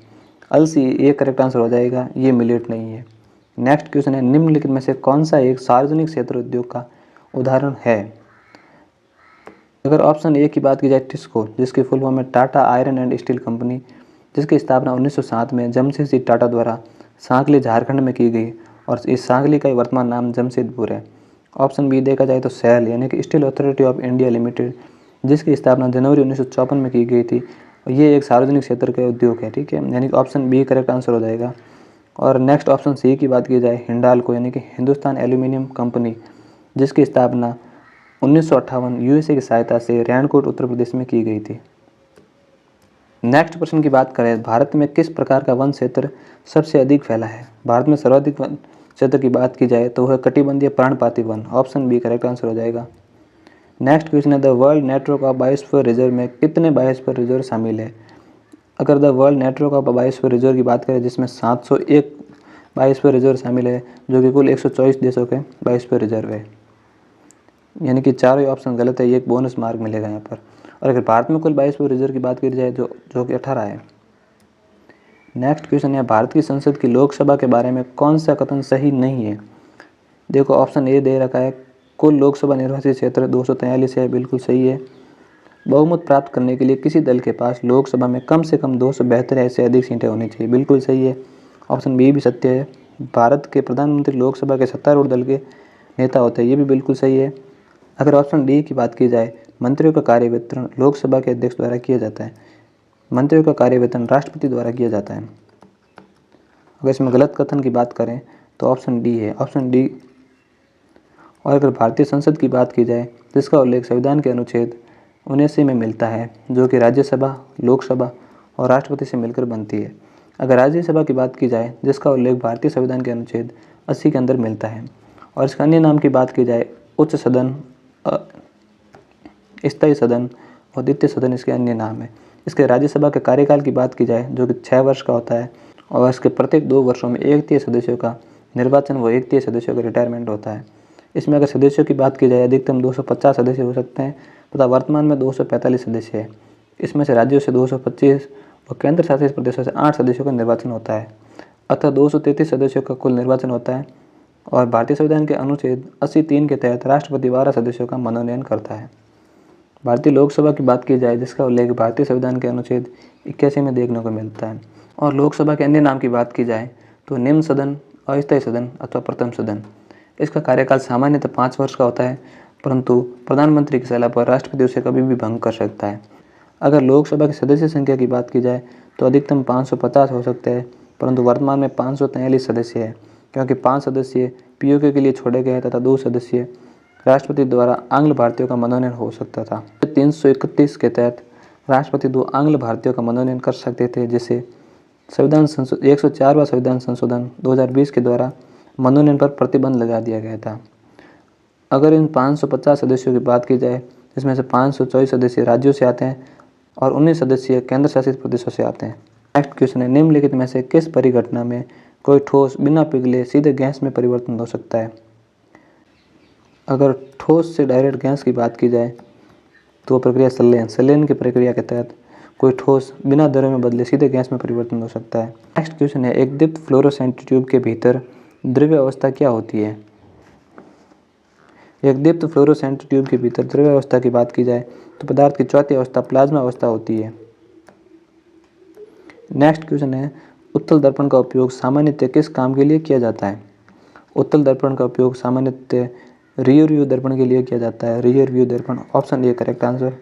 अलसी ये करेक्ट आंसर हो जाएगा, ये मिलेट नहीं है। नेक्स्ट क्वेश्चन है, निम्नलिखित में से कौन सा एक सार्वजनिक क्षेत्र उद्योग का उदाहरण है? अगर ऑप्शन ए की बात की जाए, टिस्को जिसकी फुल फॉर्म है Tata iron and steel company, जिसकी स्थापना 1907 में जमशेदजी टाटा द्वारा सांगली झारखंड में की गई और इस सांगली का वर्तमान नाम जमशेदपुर है। ऑप्शन बी देखा जाए तो सेल यानी कि steel authority of India limited, जिसकी स्थापना जनवरी 1954 में की गई थी और ये एक सार्वजनिक क्षेत्र का उद्योग है। ठीक है, यानी कि ऑप्शन बी करेक्ट आंसर हो जाएगा। और नेक्स्ट ऑप्शन सी की बात की जाए, हिंडाल्को यानी कि हिंदुस्तान एल्यूमिनियम कंपनी, जिसकी स्थापना 1958 यूएसए की सहायता से रैनकोट उत्तर प्रदेश में की गई थी। नेक्स्ट प्रश्न की बात करें, भारत में किस प्रकार का वन क्षेत्र सबसे अधिक फैला है? भारत में सर्वाधिक वन क्षेत्र की बात की जाए तो वह कटिबंधीय पर्णपाती वन, ऑप्शन बी करेक्ट आंसर हो जाएगा। नेक्स्ट क्वेश्चन है, the world network of biosphere reserve में कितने बायोस्फीयर रिजर्व शामिल है? अगर the world network of biosphere reserve की बात करें जिसमें 701 बायोस्फीयर रिजर्व शामिल है, जो कि कुल 124 देशों के बायोस्फीयर रिजर्व है। यानी कि चारों ही ऑप्शन गलत है, ये एक बोनस मार्क मिलेगा यहाँ पर। और अगर भारत में कुल बायोस्फीयर रिजर्व की बात की जाए जो कि 18 है। नेक्स्ट क्वेश्चन है, भारत की संसद की लोकसभा के बारे में कौन सा कथन सही नहीं है? देखो ऑप्शन ए दे रखा है, कुल लोकसभा निर्वाचित क्षेत्र 243 है, बिल्कुल सही है। बहुमत प्राप्त करने के लिए किसी दल के पास लोकसभा में कम से कम 272 या इससे अधिक सीटें होनी चाहिए, बिल्कुल सही है। ऑप्शन बी भी सत्य है, भारत के प्रधानमंत्री लोकसभा के सत्तारूढ़ दल के नेता होते हैं, ये भी बिल्कुल सही है। अगर ऑप्शन डी की बात की जाए, मंत्रियों का कार्य वितरण लोकसभा के अध्यक्ष द्वारा किया जाता है, मंत्रियों का कार्य वितरण राष्ट्रपति द्वारा किया जाता है। अगर इसमें गलत कथन की बात करें तो ऑप्शन डी है, ऑप्शन डी। और अगर भारतीय संसद की बात की जाए जिसका उल्लेख संविधान के अनुच्छेद 79 में मिलता है, जो कि राज्यसभा, लोकसभा और राष्ट्रपति से मिलकर बनती है। अगर राज्यसभा की बात की जाए जिसका उल्लेख भारतीय संविधान के अनुच्छेद 80 के अंदर मिलता है। और इसका अन्य नाम की बात की जाए, उच्च सदन, स्थायी सदन और द्वितीय सदन इसके अन्य नाम है। इसके राज्यसभा के कार्यकाल की बात की जाए जो कि 6 वर्ष का होता है और इसके प्रत्येक 2 वर्षों में 1/3 सदस्यों का निर्वाचन व 1/3 सदस्यों का रिटायरमेंट होता है। इसमें अगर सदस्यों की बात की जाए अधिकतम 250 सदस्य हो सकते हैं तथा वर्तमान में 245 सदस्य है। इसमें से राज्यों से 225 और केंद्र शासित प्रदेशों से 8 सदस्यों का निर्वाचन होता है, अतः 233 सदस्यों का कुल निर्वाचन होता है। और भारतीय संविधान के अनुच्छेद 83 के तहत राष्ट्रपति 12 सदस्यों का मनोनयन करता है। भारतीय लोकसभा की बात की जाए जिसका उल्लेख भारतीय संविधान के अनुच्छेद 81 में देखने को मिलता है। और लोकसभा के अन्य नाम की बात की जाए तो निम्न सदन, अस्थायी सदन अथवा प्रथम सदन। इसका कार्यकाल सामान्यतः 5 वर्ष का होता है, परंतु प्रधानमंत्री की सलाह पर राष्ट्रपति उसे कभी भी भंग कर सकता है। अगर लोकसभा की सदस्य संख्या की बात की जाए तो अधिकतम 550 हो सकते हैं, परंतु वर्तमान में 543 सदस्य है, क्योंकि 5 सदस्य पीओके के लिए छोड़े गए तथा 2 सदस्य राष्ट्रपति द्वारा आंग्ल भारतीयों का मनोनयन हो सकता था। 331 के तहत राष्ट्रपति 2 आंग्ल भारतीयों का मनोनयन कर सकते थे, जिसे संविधान 104वां संविधान संशोधन 2020 के द्वारा मनोनयन पर प्रतिबंध लगा दिया गया था। अगर इन 550 सदस्यों की बात की जाए जिसमें से 524 सदस्य राज्यों से आते हैं और 19 सदस्य केंद्र शासित प्रदेशों से आते हैं। नेक्स्ट क्वेश्चन है, निम्नलिखित में से किस परिघटना में कोई ठोस बिना पिघले सीधे गैस में परिवर्तन हो सकता है? अगर ठोस से डायरेक्ट गैस की बात की जाए तो प्रक्रिया संलयन की प्रक्रिया के तहत कोई ठोस बिना द्रव्य में बदले सीधे गैस में परिवर्तन हो सकता है। नेक्स्ट क्वेश्चन है, एक दीप्त फ्लोरोसेंट ट्यूब के भीतर द्रव्य अवस्था क्या होती है? एक दीप्त फ्लोरोसेंट ट्यूब के भीतर द्रव्य अवस्था की बात की जाए तो पदार्थ की चौथी अवस्था प्लाज्मा अवस्था होती है। नेक्स्ट क्वेश्चन है, उत्तल दर्पण का उपयोग सामान्यतः किस काम के लिए किया जाता है? उत्तल दर्पण का उपयोग सामान्यतः रियर व्यू दर्पण के लिए किया जाता है, रियर व्यू दर्पण, option A correct answer.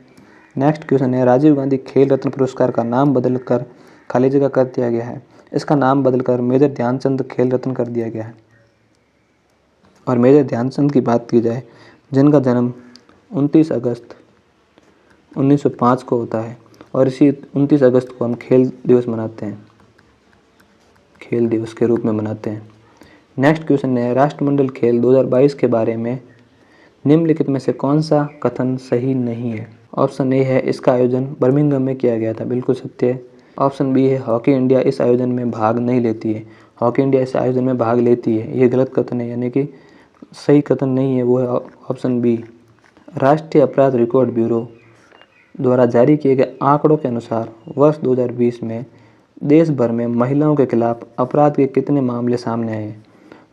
Next question है, राजीव गांधी खेल रत्न पुरस्कार का नाम बदलकर खाली जगह कर दिया गया है। इसका नाम बदलकर मेजर ध्यानचंद खेल रत्न कर दिया गया है। और मेजर ध्यानचंद की बात की जाए जिनका जन्म 29 अगस्त 1905 को होता है और इसी 29 अगस्त को हम खेल दिवस मनाते हैं, खेल दिवस के रूप में मनाते हैं। नेक्स्ट क्वेश्चन है, राष्ट्रमंडल खेल 2022 के बारे में निम्नलिखित में से कौन सा कथन सही नहीं है? ऑप्शन ए है, इसका आयोजन बर्मिंघम में किया गया था, बिल्कुल सत्य है। ऑप्शन बी है, हॉकी इंडिया इस आयोजन में भाग नहीं लेती है। हॉकी इंडिया इस आयोजन में भाग लेती है। ये गलत कथन है, यानी कि सही कथन नहीं है, वो है ऑप्शन बी। राष्ट्रीय अपराध रिकॉर्ड ब्यूरो द्वारा जारी किए गए आंकड़ों के अनुसार वर्ष 2020 में देश भर में महिलाओं के खिलाफ अपराध के कितने मामले सामने आए?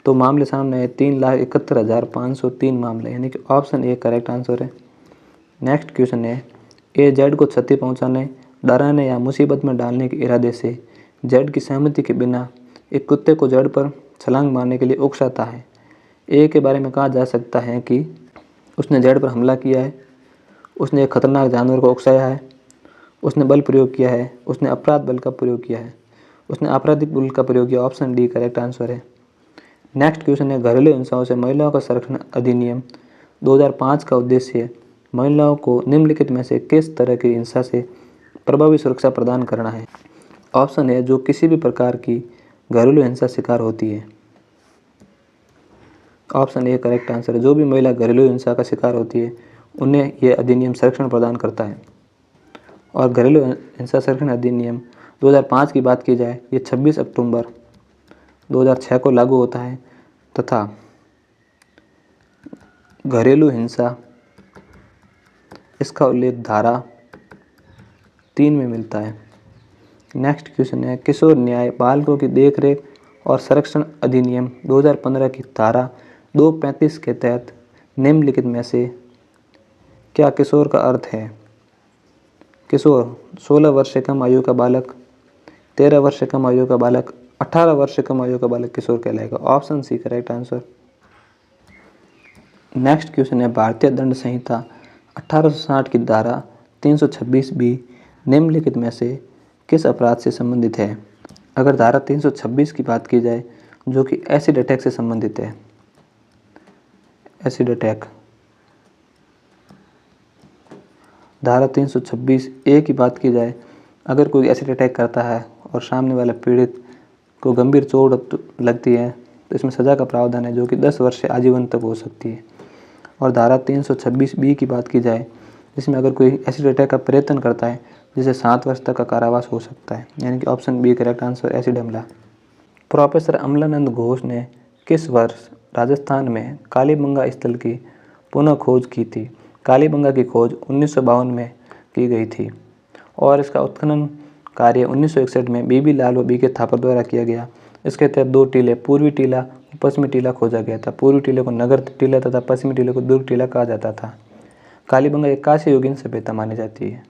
तो मामले सामने आए 3,71,503 मामले, यानी कि ऑप्शन ए करेक्ट आंसर है। नेक्स्ट क्वेश्चन है, ए जेड को क्षति पहुंचाने, डराने या मुसीबत में डालने के इरादे से जेड की सहमति के बिना एक कुत्ते को जड़ पर छलांग मारने के लिए उकसाता है। ए के बारे में कहा जा सकता है कि उसने जेड पर हमला किया है, उसने एक खतरनाक जानवर को उकसाया है, उसने बल प्रयोग किया है, उसने अपराध बल का प्रयोग किया है, उसने आपराधिक बल का प्रयोग किया। ऑप्शन डी करेक्ट आंसर है। नेक्स्ट क्वेश्चन है, घरेलू हिंसाओं से महिलाओं का संरक्षण अधिनियम 2005 का उद्देश्य महिलाओं को निम्नलिखित में से किस तरह की हिंसा से प्रभावी सुरक्षा प्रदान करना है? ऑप्शन है जो किसी भी प्रकार की घरेलू हिंसा शिकार होती है। ऑप्शन ए करेक्ट आंसर है। जो भी महिला घरेलू हिंसा का शिकार होती है उन्हें यह अधिनियम संरक्षण प्रदान करता है। और घरेलू हिंसा संरक्षण अधिनियम 2005 की बात की जाए, ये 26 अक्टूबर 2006 को लागू होता है तथा घरेलू हिंसा इसका उल्लेख धारा 3 में मिलता है। नेक्स्ट क्वेश्चन है, किशोर न्याय बालकों की देखरेख और संरक्षण अधिनियम 2015 की धारा 235 के तहत निम्नलिखित में से क्या किशोर का अर्थ है? किशोर 16 वर्ष से कम आयु का बालक, 13 वर्ष से कम आयु का बालक, 18 वर्ष से कम आयु का बालक किशोर कहलाएगा। Option C correct answer. Next question है, भारतीय दंड संहिता 1860 की धारा 326 भी निम्नलिखित में से किस अपराध से संबंधित है? अगर धारा 326 की बात की जाए जो कि एसिड अटैक से संबंधित है, एसिड अटैक। धारा 326 ए की बात की जाए, अगर कोई एसिड अटैक करता है और सामने वाला पीड़ित को गंभीर चोट लगती है तो इसमें सज़ा का प्रावधान है जो कि 10 वर्ष से आजीवन तक हो सकती है। और धारा 326 बी की बात की जाए जिसमें अगर कोई एसिड अटैक का प्रयत्न करता है जिसे 7 वर्ष तक का कारावास हो सकता है, यानी कि option B correct answer acid हमला। प्रोफेसर अमलानंद घोष ने किस वर्ष राजस्थान में कालीबंगा स्थल की पुनः खोज की थी? कालीबंगा की खोज 1952 में की गई थी और इसका उत्खनन कार्य 1961 में बीबी लाल व बीके थापर द्वारा किया गया। इसके तहत 2 टीले पूर्वी टीला और पश्चिमी टीला खोजा गया था। पूर्वी टीले को नगर टीला तथा पश्चिमी टीले को दुर्ग टीला कहा जाता था। कालीबंगा एक कांस्य युगीन सभ्यता मानी जाती है।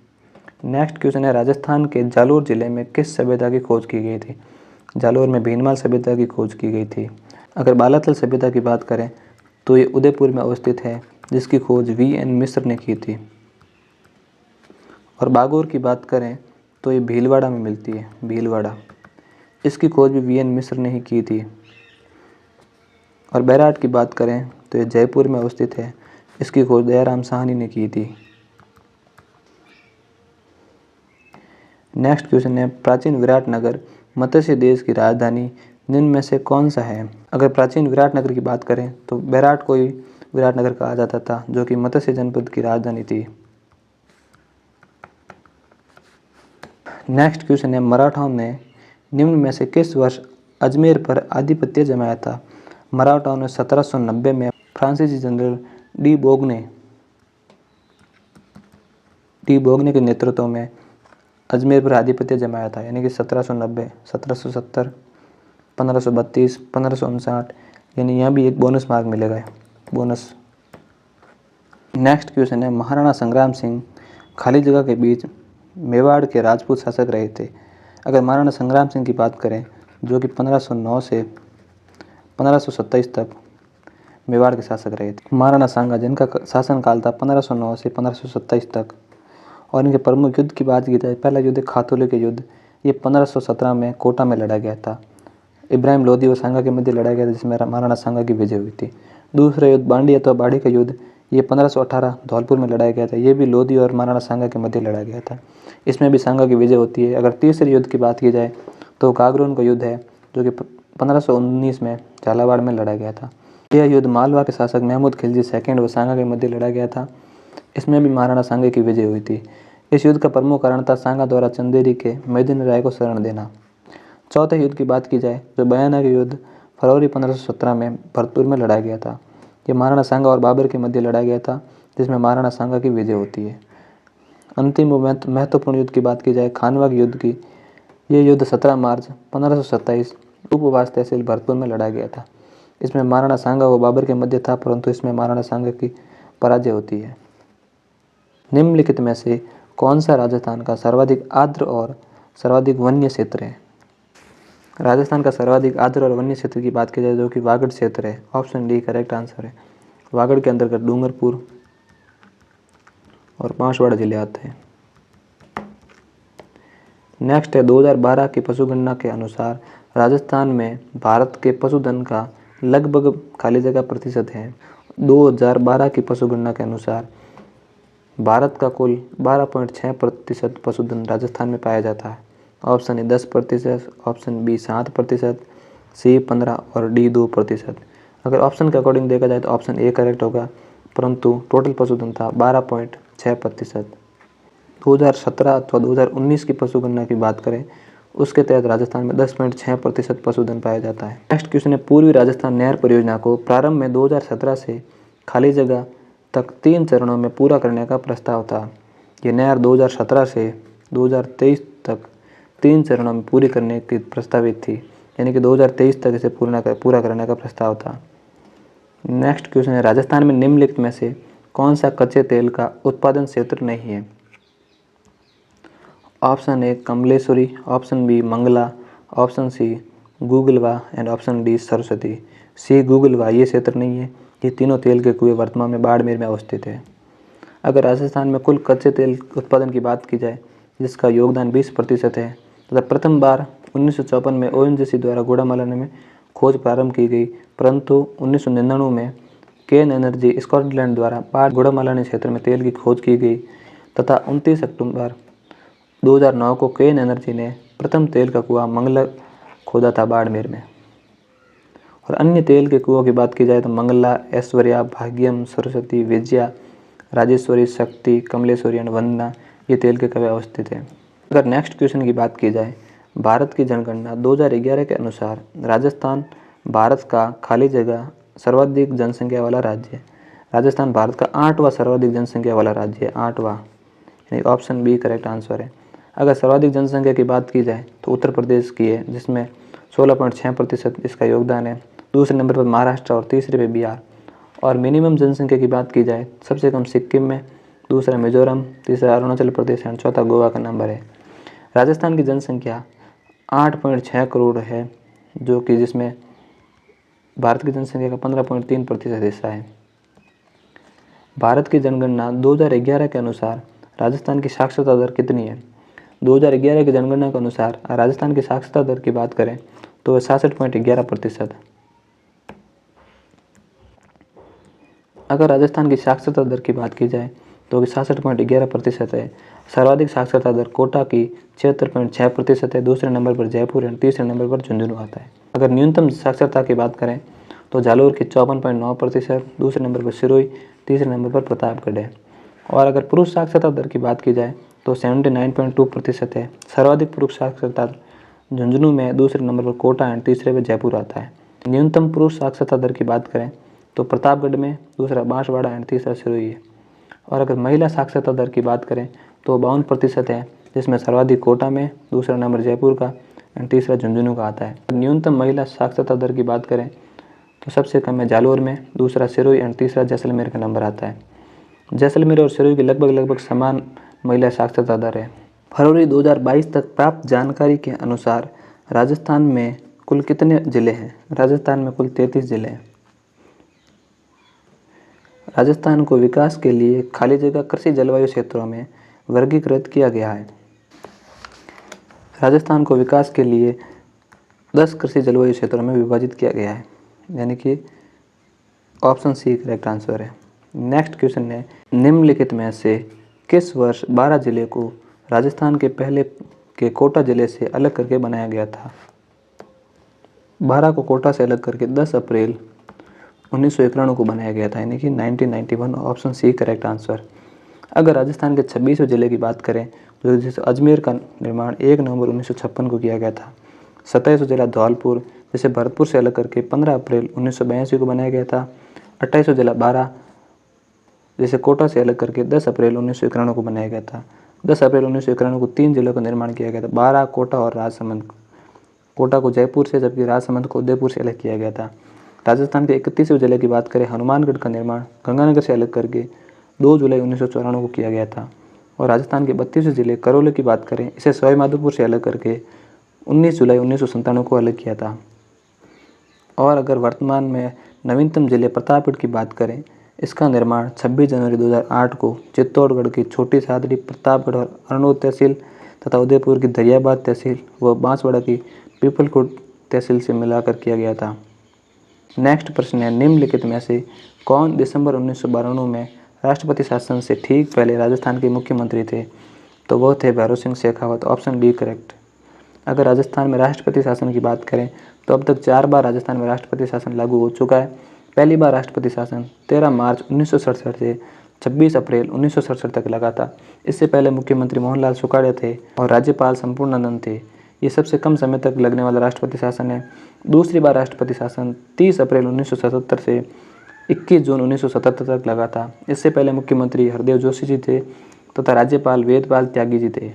नेक्स्ट क्वेश्चन है, राजस्थान के जालोर जिले में किस सभ्यता की खोज की गई थी? जालोर में भीनमाल सभ्यता की खोज की गई थी। अगर बालाथल सभ्यता की बात करें तो ये उदयपुर में अवस्थित है जिसकी खोज वी.एन. मिश्र ने की थी। और बागोर की बात करें तो ये भीलवाड़ा में मिलती है, भीलवाड़ा। इसकी खोज भी वी.एन. मिश्र ने ही की थी। और बैराट की बात करें तो ये जयपुर में अवस्थित है, इसकी खोज दयाराम साहनी ने की थी। नेक्स्ट क्वेश्चन है, प्राचीन विराटनगर मत्स्य देश की राजधानी निम्न में से कौन सा है? अगर प्राचीन विराटनगर की बात करें तो बैराट को ही विराटनगर कहा जाता था जो कि मत्स्य जनपद की राजधानी थी। नेक्स्ट क्वेश्चन है, मराठाओं ने निम्न में से किस वर्ष अजमेर पर आधिपत्य जमाया था? मराठाओं ने 1790 में फ्रांसीसी जनरल डी बोगने के नेतृत्व में अजमेर पर आधिपत्य जमाया था, यानी कि 1790, 1770, 1532, 1559, यानी यहाँ भी एक बोनस मार्क मिलेगा, बोनस। नेक्स्ट क्वेश्चन है, महाराणा संग्राम सिंह खाली जगह के बीच मेवाड़ के राजपूत शासक रहे थे। अगर महाराणा संग्राम सिंह की बात करें जो कि 1509 से 1527 तक मेवाड़ के शासक रहे थे। महाराणा सांगा जिनका शासनकाल था 1509 से 1527 तक। और इनके प्रमुख युद्ध की बात की जाए, पहला युद्ध खातौली के युद्ध, ये 1517 में कोटा में लड़ा गया था। इब्राहिम लोदी व सांगा के मध्य लड़ा गया था जिसमें महाराणा सांगा की विजय हुई थी। दूसरा युद्ध बांडी अथवा बाड़ी का युद्ध, ये 1518 धौलपुर में लड़ाया गया था। ये भी लोदी और महाराणा सांगा के मध्य लड़ा गया था, इसमें भी सांगा की विजय होती है। अगर तीसरे युद्ध की बात की जाए तो गागरोन का युद्ध है जो कि 1519 में झालावाड़ में लड़ा गया था। यह युद्ध मालवा के शासक महमूद खिलजी सेकंड व सांगा के मध्य लड़ा गया था, इसमें भी महाराणा सांगा की विजय हुई थी। इस युद्ध का प्रमुख कारण था सांगा द्वारा चंदेरी के मेदिनी राय को शरण देना। चौथे युद्ध की बात की जाए तो भयानक युद्ध फरवरी 1517 में भरतपुर में लड़ा गया था। ये महाराणा सांगा और बाबर के मध्य लड़ा गया था, जिसमें महाराणा सांगा की विजय होती है। अंतिम महत्वपूर्ण युद्ध की बात की जाए खानवा के युद्ध की, ये युद्ध 17 मार्च 1527 उपवास तहसील भरतपुर में लड़ा गया था। इसमें महाराणा सांगा व बाबर के मध्य था, परंतु इसमें महाराणा सांगा की पराजय होती है। निम्नलिखित में से कौन सा राजस्थान का सर्वाधिक आर्द्र और सर्वाधिक वन्य क्षेत्र है? राजस्थान का सर्वाधिक आर्द्र और वन्य क्षेत्र की बात की जाए जो कि वागड़ क्षेत्र है। ऑप्शन डी करेक्ट आंसर है। वागड़ के अंतर्गत डूंगरपुर और बांसवाड़ा जिले आते हैं। नेक्स्ट है 2012 की पशुगणना के अनुसार राजस्थान में भारत के पशुधन का लगभग खाली जगह प्रतिशत है। 2012 की पशुगणना के अनुसार भारत का कुल 12.6% पशुधन राजस्थान में पाया जाता है। ऑप्शन ए 10%, ऑप्शन बी 7%, सी 15 और डी 2%। अगर ऑप्शन के अकॉर्डिंग देखा जाए तो ऑप्शन ए करेक्ट होगा, परंतु टोटल पशुधन था 12.6%। 2017 अथवा 2019 की पशुगणना की बात करें, उसके तहत राजस्थान में 10.6% पशुधन पाया जाता है। नेक्स्ट क्वेश्चन है पूर्वी राजस्थान नहर परियोजना को प्रारंभ में 2017 से खाली जगह तक 3 चरणों में पूरा करने का प्रस्ताव था। ये नहर 2017 से 2023 तक 3 चरणों में पूरी करने की प्रस्तावित थी, यानी कि 2023 तक इसे पूरा करने का प्रस्ताव था। नेक्स्ट क्वेश्चन है राजस्थान में निम्नलिखित में से कौन सा कच्चे तेल का उत्पादन क्षेत्र नहीं है? Option A Kamleshwari, option B Mangla, option C गूगलवा and option D Saraswati. C गूगलवा ये क्षेत्र नहीं है। ये तीनों तेल के कुएं वर्तमान में बाड़मेर में अवस्थित है। अगर राजस्थान में कुल कच्चे तेल उत्पादन की बात की जाए जिसका योगदान 20% है, तथा प्रथम बार 1954 में ONGC द्वारा गुड़ामालानी में खोज प्रारंभ की गई, परंतु 1999 में केन एनर्जी स्कॉटलैंड द्वारा गुड़ामालानी क्षेत्र में तेल की खोज की गई, तथा 29 अक्टूबर 2009 को केन एनर्जी ने प्रथम तेल का कुआं मंगला खोदा था बाड़मेर में। और अन्य तेल के कुओं की बात की जाए तो मंगला, ऐश्वर्या, भाग्यम, सरस्वती, विजया, राजेश्वरी, शक्ति, कमलेश्वरी एंड वंदना ये तेल के कुएं अवस्थित है। अगर नेक्स्ट क्वेश्चन की बात की जाए, भारत की जनगणना 2011 के अनुसार राजस्थान भारत का खाली जगह सर्वाधिक जनसंख्या वाला राज्य है। राजस्थान भारत का 8वां सर्वाधिक जनसंख्या वाला राज्य है, 8वां, यानी ऑप्शन बी करेक्ट आंसर है। अगर सर्वाधिक जनसंख्या की बात की जाए तो उत्तर प्रदेश की है, जिसमें 16.6% इसका योगदान है। दूसरे नंबर पर महाराष्ट्र और तीसरे पे बिहार। और मिनिमम जनसंख्या की बात की जाए सबसे कम सिक्किम में, दूसरा मिजोरम, तीसरा अरुणाचल प्रदेश एंड चौथा गोवा का नंबर है। राजस्थान की जनसंख्या 8.6 करोड़ है, जो कि जिसमें भारत की जनसंख्या का 15.3% हिस्सा है। भारत की जनगणना 2011 के अनुसार राजस्थान की साक्षरता दर कितनी है? 2011 की जनगणना के अनुसार राजस्थान की साक्षरता दर की बात करें तो 66.11%। अगर राजस्थान की साक्षरता दर की बात की जाए तो 66.11% है। सर्वाधिक साक्षरता दर कोटा की 76.6% है। दूसरे नंबर पर जयपुर एंड तीसरे नंबर पर झुंझुनू आता है। अगर न्यूनतम साक्षरता की बात करें तो जालोर की 54.9%, दूसरे नंबर पर सिरोही, तीसरे नंबर पर प्रतापगढ़ है। और अगर पुरुष साक्षरता दर की बात की जाए तो 79.2% है। सर्वाधिक पुरुष साक्षरता झुंझुनू में, दूसरे नंबर पर कोटा एंड तीसरे पर जयपुर आता है। न्यूनतम पुरुष साक्षरता दर की बात करें तो प्रतापगढ़ में, दूसरा बांसवाड़ा एंड तीसरा सिरोही है। और अगर महिला साक्षरता दर की बात करें तो 52% है, जिसमें सर्वाधिक कोटा में, दूसरा नंबर जयपुर का एंड तीसरा झुंझुनू का आता है। न्यूनतम महिला साक्षरता दर की बात करें तो सबसे कम है जालोर में, दूसरा सिरोही एंड तीसरा जैसलमेर का नंबर आता है। जैसलमेर और सिरोही की लगभग समान महिला साक्षरता दर है। फरवरी 2022 तक प्राप्त जानकारी के अनुसार राजस्थान में कुल कितने जिले हैं? राजस्थान में कुल 33 जिले हैं। राजस्थान को विकास के लिए खाली जगह कृषि जलवायु क्षेत्रों में वर्गीकृत किया गया है। राजस्थान को विकास के लिए 10 कृषि जलवायु क्षेत्रों में विभाजित किया गया है, यानी कि ऑप्शन सी करेक्ट आंसर है। नेक्स्ट क्वेश्चन है निम्नलिखित में से किस वर्ष 12 जिले को राजस्थान के पहले के कोटा जिले से अलग करके बनाया गया था? 12 को कोटा से अलग करके 10 अप्रैल 1991 को बनाया गया था, यानी कि 1991। Option C correct answer. अगर राजस्थान के 26वें जिले की बात करें तो जैसे अजमेर का निर्माण 1 नवंबर 1956 को किया गया था। 27वां जिला धौलपुर, जिसे भरतपुर से अलग करके 15 अप्रैल 1982 को बनाया गया था। 28वां जिला बारा, जिसे कोटा से अलग करके 10 अप्रैल 1991 को बनाया गया था। 10 अप्रैल 1991 को 3 जिलों का निर्माण किया गया था, बारा, कोटा और राजसमंद। कोटा को जयपुर से जबकि राजसमंद को उदयपुर से अलग किया गया था। राजस्थान के 31वें जिले की बात करें, हनुमानगढ़ का निर्माण गंगानगर से अलग करके 2 जुलाई 1994 को किया गया था। और राजस्थान के 32वें जिले करौली की बात करें, इसे सवाई माधोपुर से अलग करके 19 जुलाई 1997 को अलग किया था। और अगर वर्तमान में नवीनतम जिले प्रतापगढ़ की बात करें, इसका निर्माण 26 जनवरी 2008 को चित्तौड़गढ़ की छोटी सादड़ी, प्रतापगढ़ और अरनोद तहसील तथा उदयपुर की दरियाबाद तहसील व बांसवाड़ा की पीपलकोट तहसील से मिलाकर किया गया था। नेक्स्ट प्रश्न है, निम्नलिखित में से कौन दिसंबर 1992 में राष्ट्रपति शासन से ठीक पहले राजस्थान के मुख्यमंत्री थे? तो वो थे Bhairon Singh Shekhawat. Option D correct. अगर राजस्थान में राष्ट्रपति शासन की बात करें तो अब तक 4 बार राजस्थान में राष्ट्रपति शासन लागू हो चुका है। पहली बार राष्ट्रपति शासन 13 मार्च 1967 से 26 अप्रैल 1967 तक लगा था। इससे पहले मुख्यमंत्री मोहनलाल सुखाड़िया थे और राज्यपाल संपूर्णानंद थे। ये सबसे कम समय तक लगने वाला राष्ट्रपति शासन है। दूसरी बार राष्ट्रपति शासन 30 अप्रैल 1977 से 21 जून 1977 तक लगा था। इससे पहले मुख्यमंत्री हरदेव जोशी जी थे तथा राज्यपाल वेदपाल त्यागी जी थे।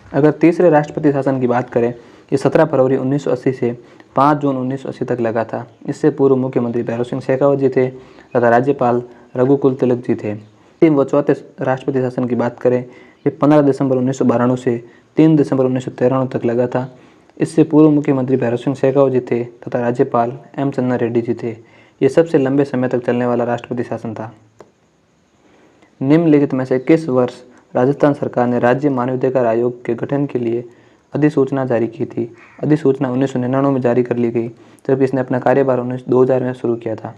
अगर तीसरे राष्ट्रपति शासन की बात करें, ये 17 फरवरी 1980 से 5 जून 1980 तक लगा था। इससे पूर्व मुख्यमंत्री भैरों सिंह शेखावत जी थे तथा राज्यपाल रघुकुल तिलक जी थे। तीन व चौथे राष्ट्रपति शासन की बात करें, ये 15 दिसंबर 1992 से 3 दिसंबर 1993 तक लगा था। इससे पूर्व मुख्यमंत्री भैरों सिंह शेखावत जी थे तथा राज्यपाल एम चंद्रा रेड्डी जी थे। ये सबसे लंबे समय तक चलने वाला राष्ट्रपति शासन था। निम्नलिखित में से किस वर्ष राजस्थान सरकार ने राज्य मानवाधिकार आयोग के गठन के लिए अधिसूचना जारी की थी? अधिसूचना 1999 में जारी कर ली गई, जबकि इसने अपना कार्यभार 2000 में शुरू किया था।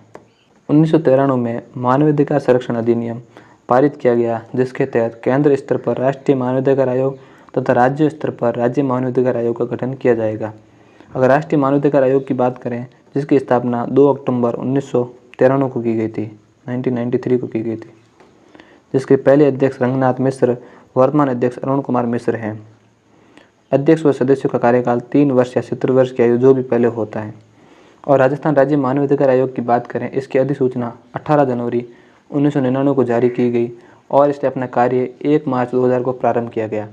1993 में मानवाधिकार संरक्षण अधिनियम पारित किया गया, जिसके तहत केंद्र स्तर पर राष्ट्रीय मानवाधिकार आयोग तथा राज्य स्तर पर राज्य मानवाधिकार आयोग का गठन किया जाएगा। अगर राष्ट्रीय मानवाधिकार आयोग की बात करें, जिसकी स्थापना 2 अक्टूबर 1993 को की गई थी, 1993 को की गई थी, जिसके पहले अध्यक्ष रंगनाथ मिश्र, वर्तमान अध्यक्ष अरुण कुमार मिश्र हैं। अध्यक्ष व सदस्यों का कार्यकाल 3 वर्ष या 70 वर्ष की आयु जो भी पहले होता है। और राजस्थान राज्य मानवाधिकार आयोग की बात करें, इसकी अधिसूचना 18 जनवरी 1999 को जारी की गई और इसने अपना कार्य 1 मार्च 2000 को प्रारंभ किया गया।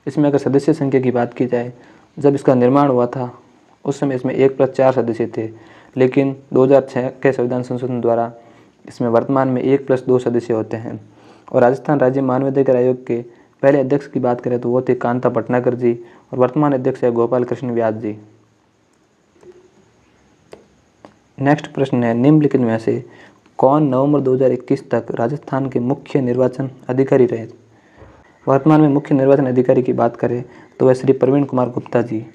इसमें अगर सदस्य संख्या की बात की जाए, जब इसका निर्माण हुआ था उस समय इसमें 1+4 सदस्य थे, लेकिन 2006 के संविधान संशोधन द्वारा इसमें वर्तमान में 1+2 सदस्य होते हैं। और राजस्थान राज्य मानवाधिकार आयोग के पहले अध्यक्ष की बात करें तो वो थे कांता भटनागर जी और वर्तमान अध्यक्ष है गोपाल कृष्ण व्यास जी। नेक्स्ट प्रश्न है, निम्नलिखित में से कौन नवंबर 2021 तक राजस्थान के मुख्य निर्वाचन अधिकारी रहे? वर्तमान में मुख्य निर्वाचन अधिकारी की बात करें तो वह श्री प्रवीण कुमार गुप्ता जी।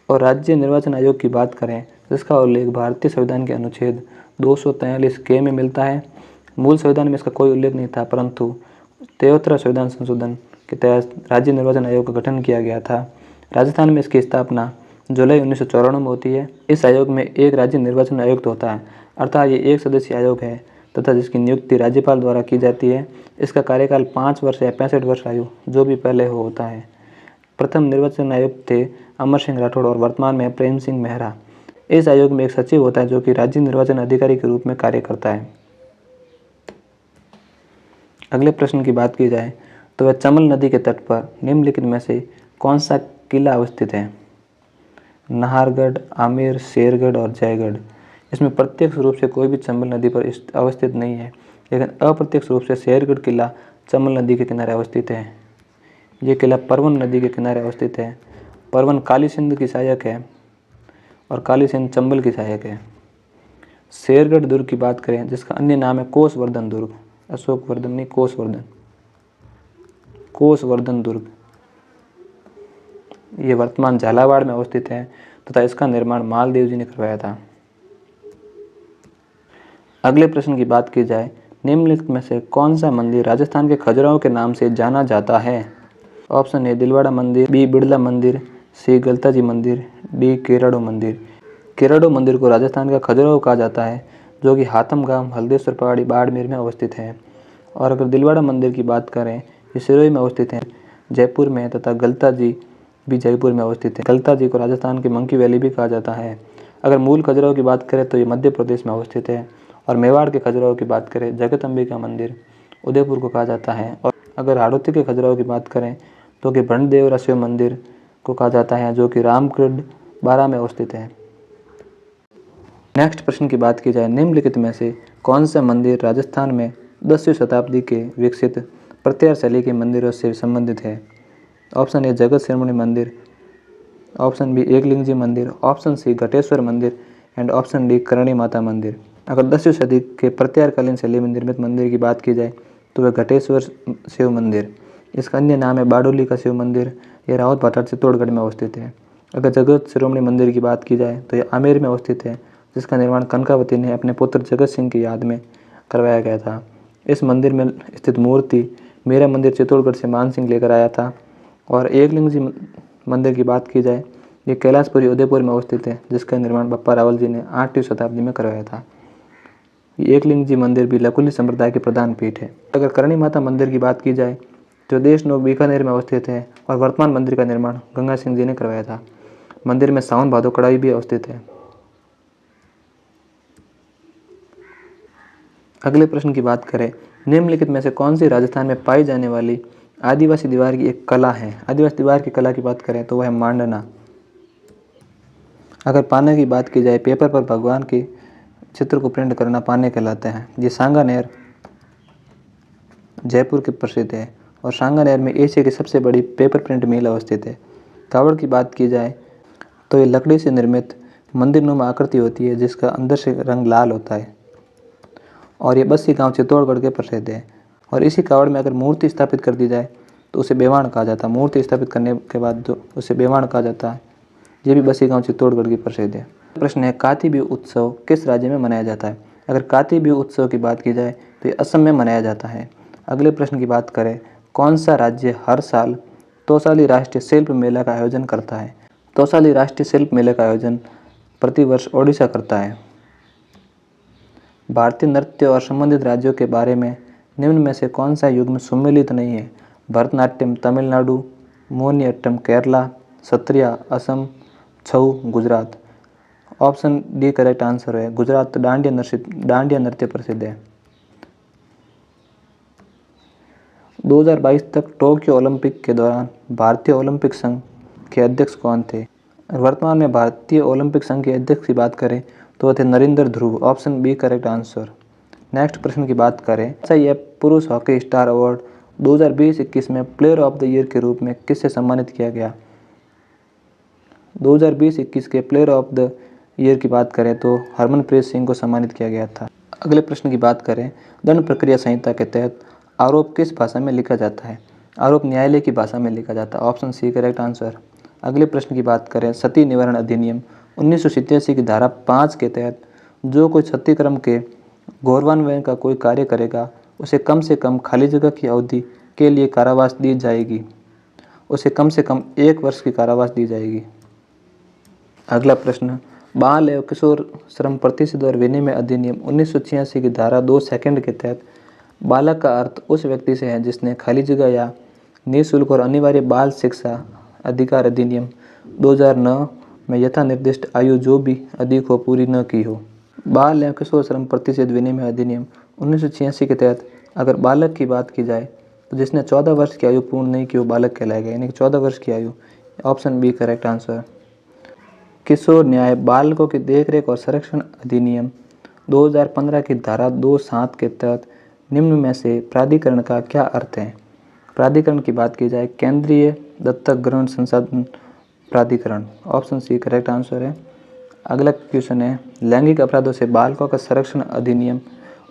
और राज्य निर्वाचन आयोग की बात करें, जिसका उल्लेख भारतीय संविधान के अनुच्छेद 243 के में मिलता है। मूल संविधान में इसका कोई उल्लेख नहीं था, परंतु 73 संविधान संशोधन के तहत राज्य निर्वाचन आयोग का गठन किया गया था। राजस्थान में इसकी स्थापना जुलाई 1994 में होती है। इस आयोग में एक राज्य निर्वाचन आयुक्त होता है, अर्थात ये एक सदस्यीय आयोग है तथा जिसकी नियुक्ति राज्यपाल द्वारा की जाती है। इसका कार्यकाल 5 वर्ष या 65 वर्ष आयु जो भी पहले हो होता है। प्रथम निर्वाचन आयुक्त थे अमर सिंह राठौड़ और वर्तमान में प्रेम सिंह मेहरा। इस आयोग में एक सचिव होता है जो कि राज्य निर्वाचन अधिकारी के रूप में कार्य करता है। अगले प्रश्न की बात की जाए तो वह चंबल नदी के तट पर निम्नलिखित में से कौन सा किला अवस्थित है? नाहरगढ़, आमेर, शेरगढ़ और जयगढ़। इसमें प्रत्यक्ष रूप से कोई भी चंबल नदी पर अवस्थित नहीं है, लेकिन अप्रत्यक्ष रूप से शेरगढ़ किला चंबल नदी के किनारे अवस्थित है। ये किला परवन नदी के किनारे अवस्थित है। परवन काली सिंध की सहायक है और काली सिंध चंबल की सहायक है। शेरगढ़ दुर्ग की बात करें, जिसका अन्य नाम है कोसवर्धन दुर्ग, अशोक वर्धन नहीं, कोसवर्धन दुर्ग। ये वर्तमान झालावाड़ में अवस्थित है तथा इसका निर्माण मालदेव जी ने करवाया था। अगले प्रश्न की बात की जाए, निम्नलिखित में से कौन सा मंदिर राजस्थान के खजुराहो के नाम से जाना जाता है? ऑप्शन ए दिलवाड़ा मंदिर, बी बिड़ला मंदिर, सी गलता जी मंदिर, डी केराडो मंदिर। केराडो मंदिर को राजस्थान का खजुराहो कहा जाता है, जो कि हाथम गांव, हल्देश्वर पहाड़ी, बाड़मेर में अवस्थित है। और अगर दिलवाड़ा मंदिर की बात करें, ये सिरोही में अवस्थित है, जयपुर में, तथा गलता जी भी जयपुर में अवस्थित है। गलता जी को राजस्थान की मंकी वैली भी कहा जाता है। अगर मूल खजुराहो की बात करें तो ये मध्य प्रदेश में अवस्थित है। और मेवाड़ के खजुराहो की बात करें जगदम्बिका मंदिर उदयपुर को कहा जाता है। और अगर हाड़ौती के खजुराहो की बात करें तो कि भंडदेवरा शिव मंदिर को कहा जाता है, जो कि रामगढ़ बारा में अवस्थित है। नेक्स्ट प्रश्न की बात की जाए, निम्नलिखित में से कौन सा मंदिर राजस्थान में 10वीं शताब्दी के विकसित प्रत्यार शैली के मंदिरों से संबंधित है? ऑप्शन ए जगत शिरोमणि मंदिर, ऑप्शन बी एकलिंगजी मंदिर, ऑप्शन सी घटेश्वर मंदिर and option D Karni Mata मंदिर। अगर 10वीं सदी के प्रत्यारकालीन शैली में निर्मित मंदिर की बात की जाए तो वह घटेश्वर शिव मंदिर, इसका अन्य नाम है बाडोली का शिव मंदिर, यह रावत भाटार चित्तौड़गढ़ में अवस्थित है। अगर जगत शिरोमणि मंदिर की बात की जाए तो यह आमेर में अवस्थित है, जिसका निर्माण कनकावती ने अपने पुत्र जगत सिंह की याद में करवाया गया था। इस मंदिर में स्थित मूर्ति मेरा मंदिर चित्तौड़गढ़ से मान सिंह लेकर आया था। और एकलिंगजी मंदिर की बात की जाए, ये कैलाशपुरी उदयपुर में अवस्थित है, जिसका निर्माण बप्पा रावल जी ने 8वीं शताब्दी में करवाया था। एकलिंगजी मंदिर भी लकुली संप्रदाय के प्रधान पीठ है। अगर करणी माता मंदिर की बात की जाए तो देशनोक बीकानेर में अवस्थित है और वर्तमान मंदिर का निर्माण गंगा सिंह जी ने करवाया था। मंदिर में सावन भादो कड़ाई भी अवस्थित है। अगले प्रश्न की बात करें, निम्नलिखित में से कौन सी राजस्थान में पाई जाने वाली आदिवासी दीवार की एक कला है? आदिवासी दीवार की कला की बात करें तो वह है मांडना। अगर पाने की बात की जाए, पेपर पर भगवान के चित्र को प्रिंट करना पाने कहलाते हैं। ये सांगानेर जयपुर के प्रसिद्ध है और सांगानेर में एशिया की सबसे बड़ी पेपर प्रिंट मिल अवस्थित है। कावड़ की बात की जाए तो ये लकड़ी से निर्मित मंदिरनुमा आकृति होती है, जिसका अंदर से रंग लाल होता है और ये बस्सी गांव चित्तौड़गढ़ के प्रसिद्ध है। और इसी कावड़ में अगर मूर्ति स्थापित कर दी जाए तो उसे बेवाण कहा जाता है। मूर्ति स्थापित करने के बाद जो उसे बेवाण कहा जाता है। ये भी बस्सी गांव चित्तौड़गढ़ की प्रसिद्ध है। प्रश्न है, काती बिहू उत्सव किस राज्य में मनाया जाता है? अगर काती बिहू उत्सव की बात की जाए तो ये असम में मनाया जाता है। अगले प्रश्न की बात करें, कौन सा राज्य हर साल तौसाली राष्ट्रीय शिल्प मेला का आयोजन करता है? तौसाली राष्ट्रीय शिल्प मेले का आयोजन प्रतिवर्ष ओडिशा करता है। भारतीय नृत्य और संबंधित राज्यों के बारे में निम्न में से कौन सा युग्म सुमेलित नहीं है? Bharatanatyam Tamil Nadu, Mohiniyattam Kerala, Sattriya Assam, Chhau Gujarat. Option D correct answer है। गुजरात डांडिया नृत्य प्रसिद्ध है। 2022 तक टोक्यो ओलंपिक के दौरान भारतीय ओलंपिक संघ के अध्यक्ष कौन थे? वर्तमान में भारतीय ओलंपिक संघ के अध्यक्ष की बात करें तो थे Narendra Dhruv. Option B correct answer. Next प्रश्न की बात करें, यह पुरुष हॉकी स्टार अवार्ड 2020-21 में प्लेयर ऑफ द ईयर के रूप में किससे सम्मानित किया गया? 2020-21 के प्लेयर ऑफ द ईयर की बात करें तो हरमनप्रीत सिंह को सम्मानित किया गया था। अगले प्रश्न की बात करें, दंड प्रक्रिया संहिता के तहत आरोप किस भाषा में लिखा जाता है? आरोप न्यायालय की भाषा में लिखा जाता है। Option C correct answer. अगले प्रश्न की बात करें, सती निवारण अधिनियम 1987 की धारा 5 के तहत जो कोई सतीक्रम के गौरवान्वयन का कोई कार्य करेगा उसे कम से कम खाली जगह की अवधि के लिए कारावास दी जाएगी। उसे कम से कम 1 वर्ष की कारावास दी जाएगी। अगला प्रश्न, बाल एवं किशोर श्रम प्रतिषेध और विनिमय अधिनियम 1986 की धारा 2 सेकंड के तहत बालक का अर्थ उस व्यक्ति से है जिसने खाली जगह या निःशुल्क और अनिवार्य बाल शिक्षा अधिकार अधिनियम 2009 में यथा निर्दिष्ट आयु जो भी अधिक हो पूरी न की हो। बाल एवं किशोर श्रम प्रतिषेध विनिमय अधिनियम 1986 के तहत अगर बालक की बात की जाए तो जिसने 14 वर्ष की आयु पूर्ण नहीं की वो बालक कहलाएगा, यानी कि 14 वर्ष की आयु। Option B correct answer. किशोर न्याय बालकों की देखरेख और संरक्षण अधिनियम 2015 की धारा 2(7) के तहत निम्न में से प्राधिकरण का क्या अर्थ है? प्राधिकरण की बात की जाए, केंद्रीय दत्तक ग्रहण संसाधन प्राधिकरण। ऑप्शन सी करेक्ट आंसर है। अगला क्वेश्चन है, लैंगिक अपराधों से बालकों का संरक्षण अधिनियम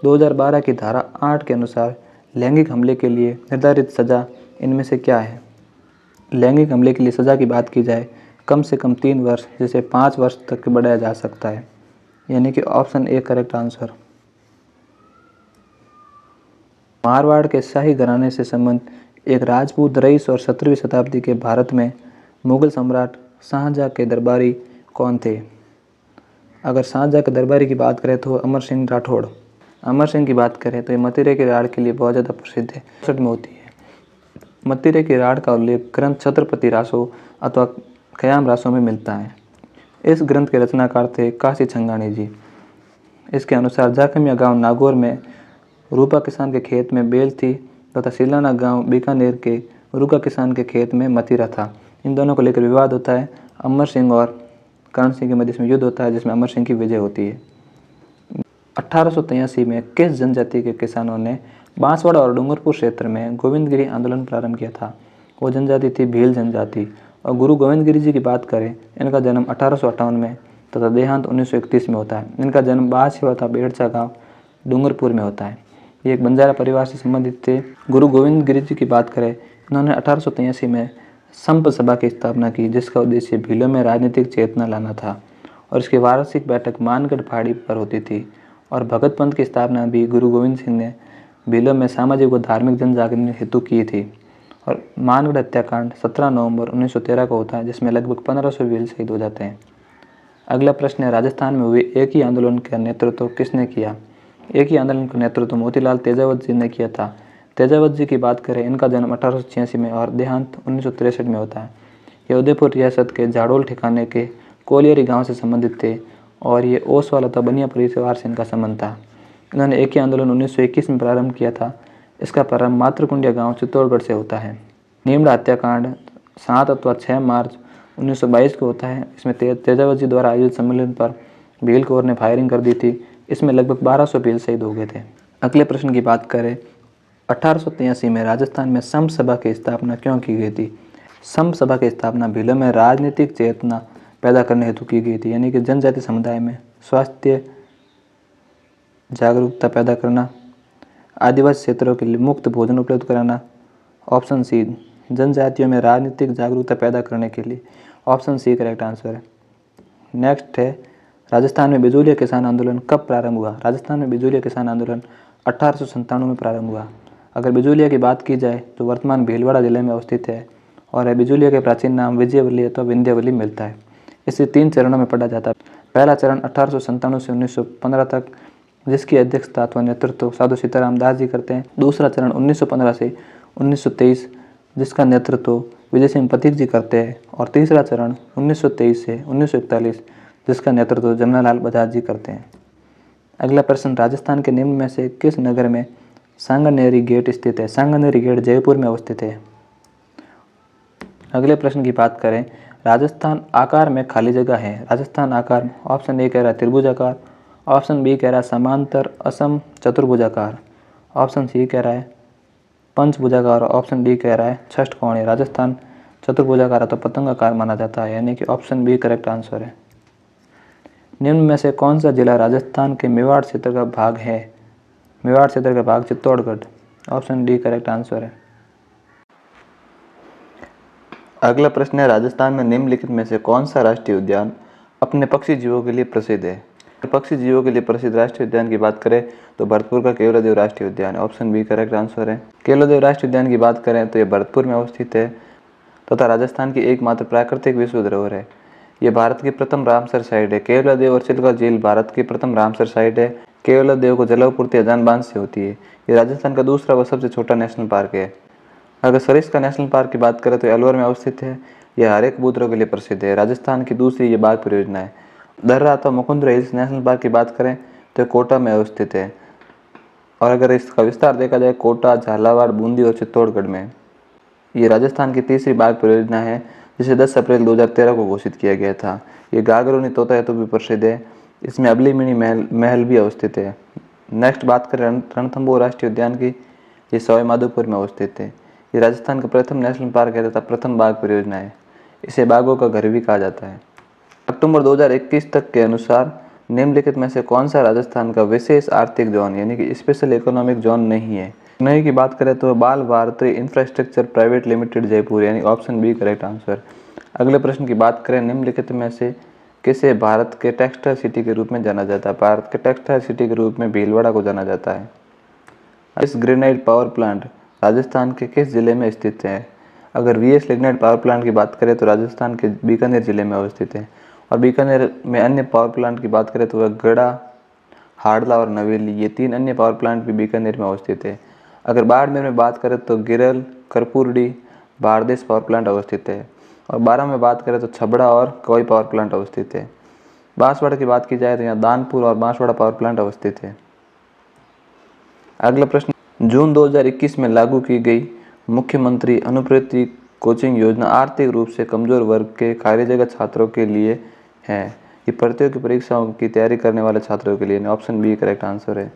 2012 की धारा 8 के अनुसार लैंगिक हमले के लिए निर्धारित सजा इनमें से क्या है? लैंगिक हमले के लिए सजा की बात की जाए, कम से कम 3 वर्ष जिसे 5 वर्ष तक बढ़ाया जा सकता है, यानी कि option A correct answer. Marwar के शाही घराने से संबंध एक राजपूत रईस और 17वीं शताब्दी के भारत में मुगल सम्राट शाहजहाँ के दरबारी कौन थे? अगर शाहजहाँ के दरबारी की बात करें तो अमर सिंह राठौड़। अमर सिंह की बात करें तो ये मतिरे की राड़ के लिए बहुत ज़्यादा प्रसिद्ध है, 64 में होती है। मतिरे की राड़ का उल्लेख ग्रंथ छत्रपति रासो अथवा ख़याम रासों में मिलता है। इस ग्रंथ के रचनाकार थे काशी छंगाणी जी। इसके अनुसार जाखमिया गांव नागौर में रूपा किसान के खेत में बेल थी तथा सिलाना गांव बीकानेर के रूका किसान के खेत में मतीरा था। इन दोनों को लेकर विवाद होता है। अमर सिंह और करण सिंह के मध्य इसमें युद्ध होता है, जिसमें अमर सिंह की विजय होती है। 1883 में किस जनजाति के किसानों ने बांसवाड़ा और डूंगरपुर क्षेत्र में गोविंदगिरी आंदोलन प्रारंभ किया था? वो जनजाति थी भील जनजाति। और गुरु गोविंदगिरी जी की बात करें, इनका जन्म 1858 में तथा देहांत 1931 में होता है। इनका जन्म बांसवाड़ा तथा बेड़चा गाँव डूंगरपुर में होता है। ये एक बंजारा परिवार से संबंधित थे। गुरु गोविंदगिरी जी की बात करें, इन्होंने 1883 में संप सभा की स्थापना की, जिसका उद्देश्य भीलों में राजनीतिक चेतना लाना था और इसकी वार्षिक बैठक मानगढ़ पहाड़ी पर होती थी। और भगत पंथ की स्थापना भी गुरु गोविंद सिंह ने भीलों में सामाजिक व धार्मिक जन जागरण हेतु की थी। और मानगढ़ हत्याकांड 17 नवंबर 1913 को होता है, जिसमें लगभग 1500 भील शहीद हो जाते हैं। अगला प्रश्न है, राजस्थान में हुए एक ही आंदोलन का नेतृत्व किसने किया? एक ही आंदोलन का नेतृत्व मोतीलाल तेजावत जी ने किया था। तेजावत जी की बात करें, इनका जन्म 1886 में और देहांत 1963 में होता है। ये उदयपुर रियासत के झाड़ोल ठिकाने के कोलियरी गांव से संबंधित थे और ये ओसवाल तथा बनिया परिवार से इनका संबंध था। इन्होंने एक ही आंदोलन 1921 में प्रारंभ किया था। इसका प्रारंभ मातृकुंडिया गांव चित्तौड़गढ़ से होता है। नीमड़ा हत्याकांड 7 अथवा 6 मार्च 1922 को होता है। इसमें तेजावत जी द्वारा आयोजित सम्मेलन पर भील कोर ने फायरिंग कर दी थी। इसमें लगभग 1200 भील शहीद हो गए थे। अगले प्रश्न की बात करें, 1883 में राजस्थान में संप सभा की स्थापना क्यों की गई थी? संप सभा की स्थापना भीलों में राजनीतिक चेतना पैदा करने हेतु की गई थी, यानी कि जनजाति समुदाय में स्वास्थ्य जागरूकता पैदा करना, आदिवासी क्षेत्रों के लिए मुफ्त भोजन उपलब्ध कराना। ऑप्शन सी, जनजातियों में राजनीतिक जागरूकता पैदा करने के लिए। ऑप्शन सी करेक्ट आंसर है। नेक्स्ट है, राजस्थान में बिजूलिया किसान आंदोलन कब प्रारंभ हुआ? राजस्थान में बिजूलिया किसान आंदोलन 1897 में प्रारंभ हुआ। अगर बिजूलिया की बात की जाए तो वर्तमान भीलवाड़ा जिले में अवस्थित है और बिजूलिया के प्राचीन नाम विजयवल्ली अथवा विंध्यवल्ली मिलता है। इसे 3 चरणों में पढ़ा जाता है। पहला चरण 1897 से 1915 तक, जिसकी अध्यक्षता अथवा नेतृत्व साधु सीताराम दास जी करते हैं। दूसरा चरण 1915 से 1923, जिसका नेतृत्व विजय सिंह पथिक जी करते हैं। और तीसरा चरण 1923 से 1941, जिसका नेतृत्व जमनालाल बजाज जी करते हैं। अगला प्रश्न, राजस्थान के निम्न में से किस नगर में सांगानेरी गेट स्थित है? सांगानेरी गेट जयपुर में अवस्थित है। अगले प्रश्न की बात करें, राजस्थान आकार में खाली जगह है। राजस्थान आकार, ऑप्शन ए कह रहा है त्रिभुजाकार, ऑप्शन बी कह रहा है समांतर असम चतुर्भुजाकार, ऑप्शन सी कह रहा है पंचभुजाकार और ऑप्शन डी कह रहा है षष्ठकोणीय। राजस्थान चतुर्भुजाकार अथवा पतंगाकार माना जाता है, यानी कि ऑप्शन बी करेक्ट आंसर है। निम्न में से कौन सा जिला राजस्थान के मेवाड़ क्षेत्र का भाग है? मेवाड़ क्षेत्र का भाग Chittorgarh. Option D correct answer है। अगला प्रश्न है, राजस्थान में निम्नलिखित में से कौन सा राष्ट्रीय उद्यान अपने पक्षी जीवों के लिए प्रसिद्ध है? पक्षी जीवों के लिए प्रसिद्ध राष्ट्रीय उद्यान की बात करें तो भरतपुर का केवलादेव राष्ट्रीय उद्यान। ऑप्शन बी करेक्ट आंसर है। केवलादेव राष्ट्रीय उद्यान की बात करें तो यह भरतपुर में अवस्थित है तथा राजस्थान की एकमात्र प्राकृतिक विश्व धरोहर है। ये भारत की प्रथम रामसर साइट है। केवलादेव और चिल्का झील भारत की प्रथम रामसर साइट है। केवलादेव को जलापूर्ति अजान बांध से होती है। ये राजस्थान का दूसरा व सबसे छोटा नेशनल पार्क है। अगर सरिस्का नेशनल पार्क की बात करें तो अलवर में अवस्थित है। यह हरे कबूतरों के लिए प्रसिद्ध है। राजस्थान की दूसरी ये बाघ परियोजना है। दर्रा अथवा मुकुंदरा हिल्स नेशनल पार्क की बात करें तो कोटा में अवस्थित है और अगर इसका विस्तार देखा जाए कोटा, झालावाड़, बूंदी और चित्तौड़गढ़ में। ये राजस्थान की तीसरी बाघ परियोजना है जिसे 10 अप्रैल 2013 को घोषित किया गया था। ये गागरोनी तोता हेतु भी प्रसिद्ध है। इसमें अबलीमिनी महल भी अवस्थित है। नेक्स्ट बात करें रणथंभौर राष्ट्रीय उद्यान की। ये सवाई माधोपुर में अवस्थित है। ये राजस्थान का प्रथम नेशनल पार्क है तथा प्रथम बाघ परियोजना है। इसे बाघों का घर भी कहा जाता है। अक्टूबर 2021 तक के अनुसार निम्नलिखित में से कौन सा राजस्थान का विशेष आर्थिक जोन यानी कि स्पेशल इकोनॉमिक जोन नहीं है? नहीं की बात करें तो Bal Bharti infrastructure private limited Jaipur, यानी ऑप्शन बी करेक्ट आंसर। अगले प्रश्न की बात करें, निम्नलिखित में से किसे भारत के टेक्सटाइल सिटी के रूप में जाना जाता है? भारत के टेक्सटाइल सिटी के रूप में भीलवाड़ा को जाना जाता है। इस ग्रेनाइट पावर प्लांट राजस्थान के किस जिले में स्थित है? अगर वीएस लिग्नाइट पावर प्लांट की बात करें तो राजस्थान के बीकानेर जिले में अवस्थित है। और बीकानेर में अन्य पावर प्लांट की बात करें तो वह गढ़ा, हाड़ला और नवेली, ये 3 अन्य पावर प्लांट भी बीकानेर में अवस्थित है। अगर बाड़मेर में बात करें तो गिरल, करपुरडी, बारदेस पावर प्लांट अवस्थित है। और 12 में बात करें तो छबड़ा और कवई पावर प्लांट अवस्थित है। बांसवाड़ा की बात की जाए तो यहाँ दानपुर और बांसवाड़ा पावर प्लांट अवस्थित है। अगला प्रश्न, जून 2021 में लागू की गई मुख्यमंत्री अनुवृत्ति कोचिंग योजना आर्थिक रूप से कमजोर वर्ग के खाली जगह छात्रों के लिए है। ये प्रतियोगी परीक्षाओं की तैयारी करने वाले छात्रों के लिए। ऑप्शन बी करेक्ट आंसर है।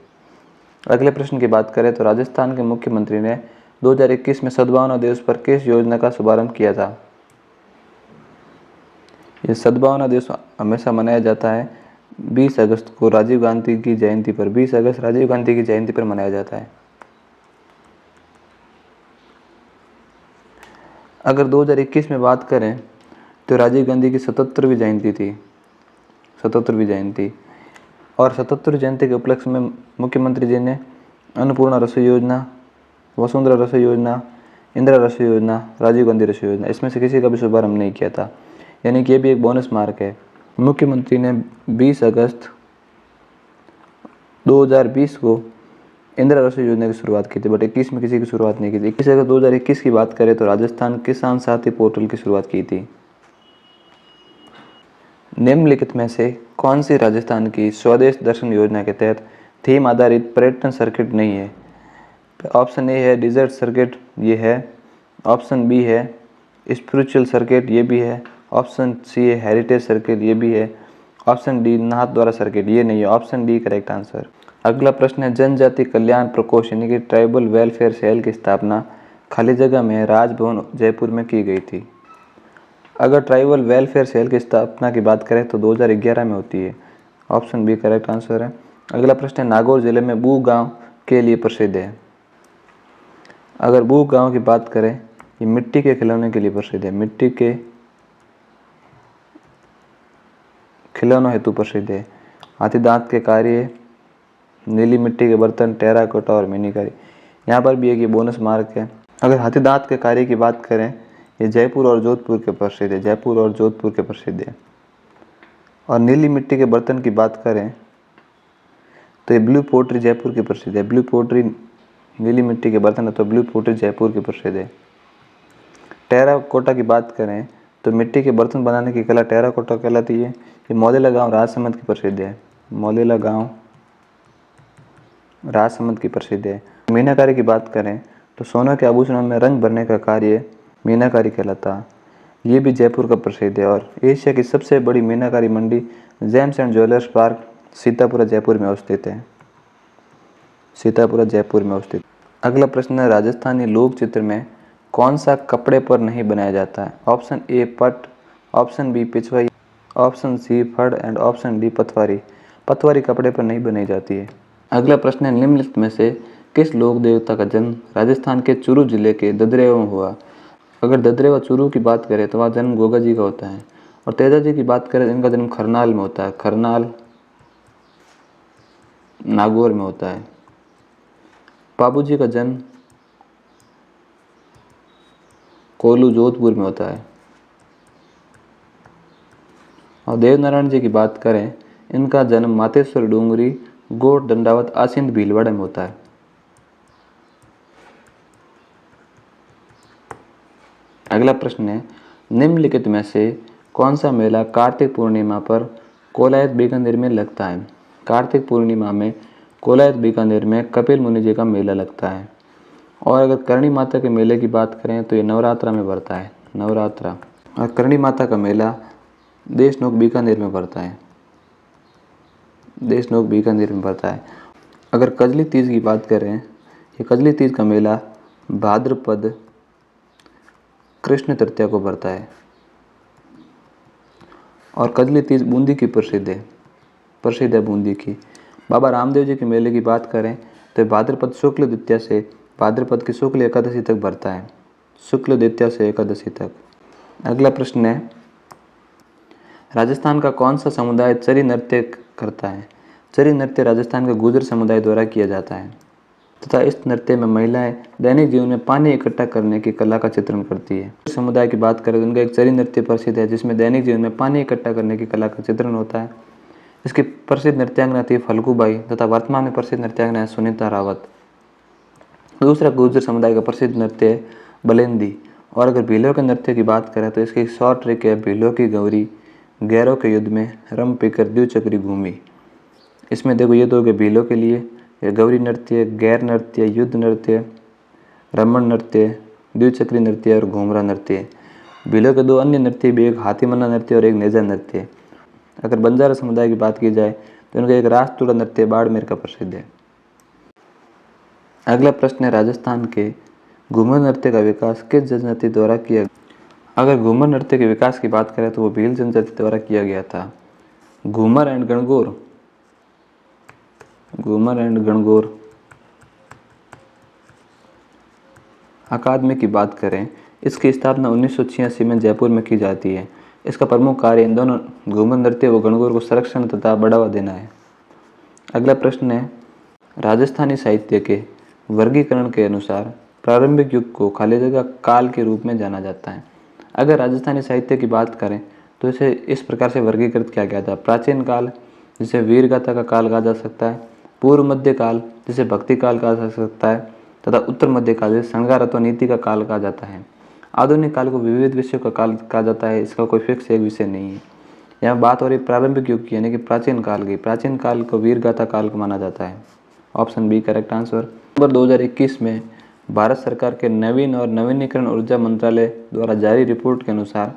अगले प्रश्न की बात करें तो राजस्थान के मुख्यमंत्री ने 2021 में सद्भावना दिवस पर किस योजना का शुभारंभ किया था? ये सद्भावना दिवस हमेशा मनाया जाता है 20 अगस्त को, राजीव गांधी की जयंती पर। 20 अगस्त राजीव गांधी की जयंती पर मनाया जाता है। अगर 2021 में बात करें तो राजीव गांधी की 77वीं जयंती थी, 77वीं जयंती। और 77वीं जयंती के उपलक्ष्य में मुख्यमंत्री जी ने अन्नपूर्णा रसोई योजना, वसुंधरा रसोई योजना, इंदिरा रसोई योजना, राजीव गांधी रसोई योजना, इसमें से किसी का भी शुभारंभ नहीं किया था, यानी कि ये भी एक बोनस मार्क है। मुख्यमंत्री ने 20 अगस्त 2020 को इंदिरा रसोई योजना की शुरुआत की थी, बट 21 में किसी की शुरुआत नहीं की थी। 21 अगस्त 2021 की बात करें तो राजस्थान किसान साथी पोर्टल की शुरुआत की थी। निम्नलिखित में से कौन सी राजस्थान की स्वदेश दर्शन योजना के तहत थीम आधारित पर्यटन सर्किट नहीं है? ऑप्शन ए है डिजर्ट सर्किट, ये है। ऑप्शन बी है स्पिरिचुअल सर्किट, ये भी है। ऑप्शन सी है हेरिटेज सर्किट, ये भी है। ऑप्शन डी नाथ द्वारा सर्किट, ये नहीं है। Option D correct answer. अगला प्रश्न है, जनजाति कल्याण प्रकोष्ठ यानी कि ट्राइबल वेलफेयर सेल की स्थापना खाली जगह में राजभवन जयपुर में की गई थी। अगर ट्राइबल वेलफेयर सेल की स्थापना की बात करें तो 2011 में होती है। ऑप्शन बी करेक्ट आंसर है। अगला प्रश्न है, नागौर जिले में बू गांव के लिए प्रसिद्ध है। अगर बू गांव की बात करें, ये मिट्टी के खिलौने के लिए प्रसिद्ध है, मिट्टी के खिलौनों हेतु प्रसिद्ध है। हाथी दांत के कार्य, नीली मिट्टी के बर्तन, टेराकोटा और मीनाकारी, यहाँ पर भी एक ये बोनस मार्क है। अगर हाथी दांत के कार्य की बात करें, ये जयपुर और जोधपुर के प्रसिद्ध है, जयपुर और जोधपुर के प्रसिद्ध है। और नीली मिट्टी के बर्तन की बात करें तो ये ब्लू पोट्री जयपुर की प्रसिद्ध है। ब्लू पोट्री नीली मिट्टी के बर्तन है तो ब्लू पोट्री जयपुर की प्रसिद्ध है। टेराकोटा की बात करें तो मिट्टी के बर्तन बनाने की कला टेराकोटा कहलाती है। ये मौदेला गांव राजसमंद की प्रसिद्ध है, मौदेला गांव राजसमंद की प्रसिद्ध है। मीनाकारी की बात करें तो सोने के आभूषणों में रंग भरने का कार्य मीनाकारी कहलाता है, ये भी जयपुर का प्रसिद्ध है। और एशिया की सबसे बड़ी मीनाकारी मंडी gems and jewellers park Sitapura Jaipur में अवस्थित है, सीतापुरा जयपुर में अवस्थित। अगला प्रश्न है, राजस्थानी लोक चित्र में कौन सा कपड़े पर नहीं बनाया जाता है? ऑप्शन ए पट, ऑप्शन बी पिछवाई, ऑप्शन सी फड़ एंड ऑप्शन डी पतवारी। पतवारी कपड़े पर नहीं बनाई जाती है। अगला प्रश्न है, निम्नलिखित में से किस लोक देवता का जन्म राजस्थान के चूरू जिले के ददरेवा में हुआ? अगर ददरेवा चूरू की बात करें तो वहाँ जन्म गोगा जी का होता है। और तेजा जी की बात करें तो इनका जन्म खरनाल में होता है, खरनाल नागौर में होता है। बाबू जी का जन्म कोलू जोधपुर में होता है। और देवनारायण जी की बात करें, इनका जन्म मातेश्वर डूंगरी गोट दंडावत आसिंद भीलवाड़ा में होता है। अगला प्रश्न है, निम्नलिखित में से कौन सा मेला कार्तिक पूर्णिमा पर कोलायत बीकानेर में लगता है? कार्तिक पूर्णिमा में कोलायत बीकानेर में कपिल मुनि जी का मेला लगता है। और अगर करणी माता के मेले की बात करें तो ये नवरात्रा में बढ़ता है, नवरात्रा। और करणी माता का मेला देशनोक बीकानेर में बढ़ता है, देशनोक बीकानेर में बढ़ता है। अगर कजली तीज की बात करें, ये कजली तीज का मेला भाद्रपद कृष्ण तृतीया को बढ़ता है। और कजली तीज बूंदी की प्रसिद्ध है, प्रसिद्ध है बूंदी की। बाबा रामदेव जी के मेले की बात करें तो भाद्रपद शुक्ल द्वितीया से भाद्रपद की शुक्ल एकादशी तक बढ़ता है, शुक्ल द्वितीया से एकादशी तक। अगला प्रश्न है, राजस्थान का कौन सा समुदाय चरी नृत्य करता है? चरी नृत्य राजस्थान के गुर्जर समुदाय द्वारा किया जाता है तथा इस नृत्य में महिलाएं दैनिक जीवन में पानी इकट्ठा करने की कला का चित्रण करती है। समुदाय की बात करें तो उनका एक चरी नृत्य प्रसिद्ध है जिसमें दैनिक जीवन में पानी इकट्ठा करने की कला का चित्रण होता है। इसकी प्रसिद्ध नृत्यांगना थी फल्गुबाई तथा वर्तमान में प्रसिद्ध नृत्यांगना है सुनीता रावत। दूसरा गुर्जर समुदाय का प्रसिद्ध नृत्य है बलेंदी और अगर भीलों के नृत्य की बात करें तो इसकी शॉर्ट ट्रिक है भीलों की गौरी, गैरों के युद्ध में रम पीकर द्विचक्री घूमी। इसमें देखो ये तो हो गए भीलों के लिए, ये गौरी नृत्य, गैर नृत्य, युद्ध नृत्य, रमण नृत्य, द्विचक्री नृत्य और घूमरा नृत्य। भीलों के दो अन्य नृत्य भी, एक हाथीमन्ना नृत्य और एक नेजा नृत्य। अगर बंजारा समुदाय की बात की जाए तो उनका एक राजतुड़ा नृत्य बाड़मेर का प्रसिद्ध है। अगला प्रश्न है राजस्थान के घूमर नृत्य का विकास किस जनजाति द्वारा किया। अगर घूमर नृत्य के विकास की बात करें तो वो भील जनजाति द्वारा किया गया था। घूमर एंड गणगौर, घूमर एंड गणगौर अकादमी की बात करें, इसकी स्थापना 1986 में जयपुर में की जाती है। इसका प्रमुख कार्य इन दोनों घूमर नृत्य व गणगौर को संरक्षण तथा बढ़ावा देना है। अगला प्रश्न है राजस्थानी साहित्य के वर्गीकरण के अनुसार प्रारंभिक युग को खाली जगह काल के रूप में जाना जाता है। अगर राजस्थानी साहित्य की बात करें तो इसे इस प्रकार से वर्गीकृत किया गया था। प्राचीन काल जिसे वीर गाथा का काल कहा जा सकता है, पूर्व मध्य काल जिसे भक्ति काल कहा जा सकता है तथा उत्तर मध्य काल जिसे श्रृंगार अथवा नीति का काल कहा जाता है। आधुनिक काल को विविध विषयों का काल कहा जाता है, इसका कोई फिक्स एक विषय नहीं है। यहाँ बात हो रही प्रारंभिक युग की यानी कि प्राचीन काल की। प्राचीन काल को वीर गाथा काल को माना जाता है। Option B correct answer. नवंबर 2021 में भारत सरकार के नवीन और नवीनीकरण ऊर्जा मंत्रालय द्वारा जारी रिपोर्ट के अनुसार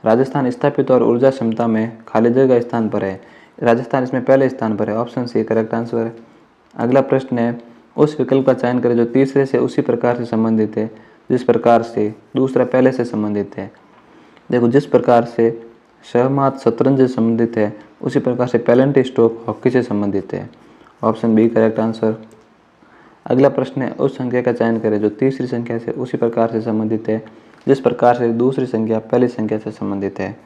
राजस्थान स्थापित और ऊर्जा क्षमता में खाली जगह स्थान पर है। राजस्थान इसमें पहले स्थान पर है। ऑप्शन सी करेक्ट आंसर है। अगला प्रश्न है उस विकल्प का चयन करें जो तीसरे से उसी प्रकार से संबंधित है जिस प्रकार से दूसरा पहले से संबंधित है। देखो जिस प्रकार से शहमात शतरंज से संबंधित है उसी प्रकार से पेनल्टी स्ट्रोक हॉकी से संबंधित है। Option B correct answer. अगला प्रश्न है उस संख्या का चयन करें जो तीसरी संख्या से उसी प्रकार से संबंधित है जिस प्रकार से दूसरी संख्या पहली संख्या से संबंधित है।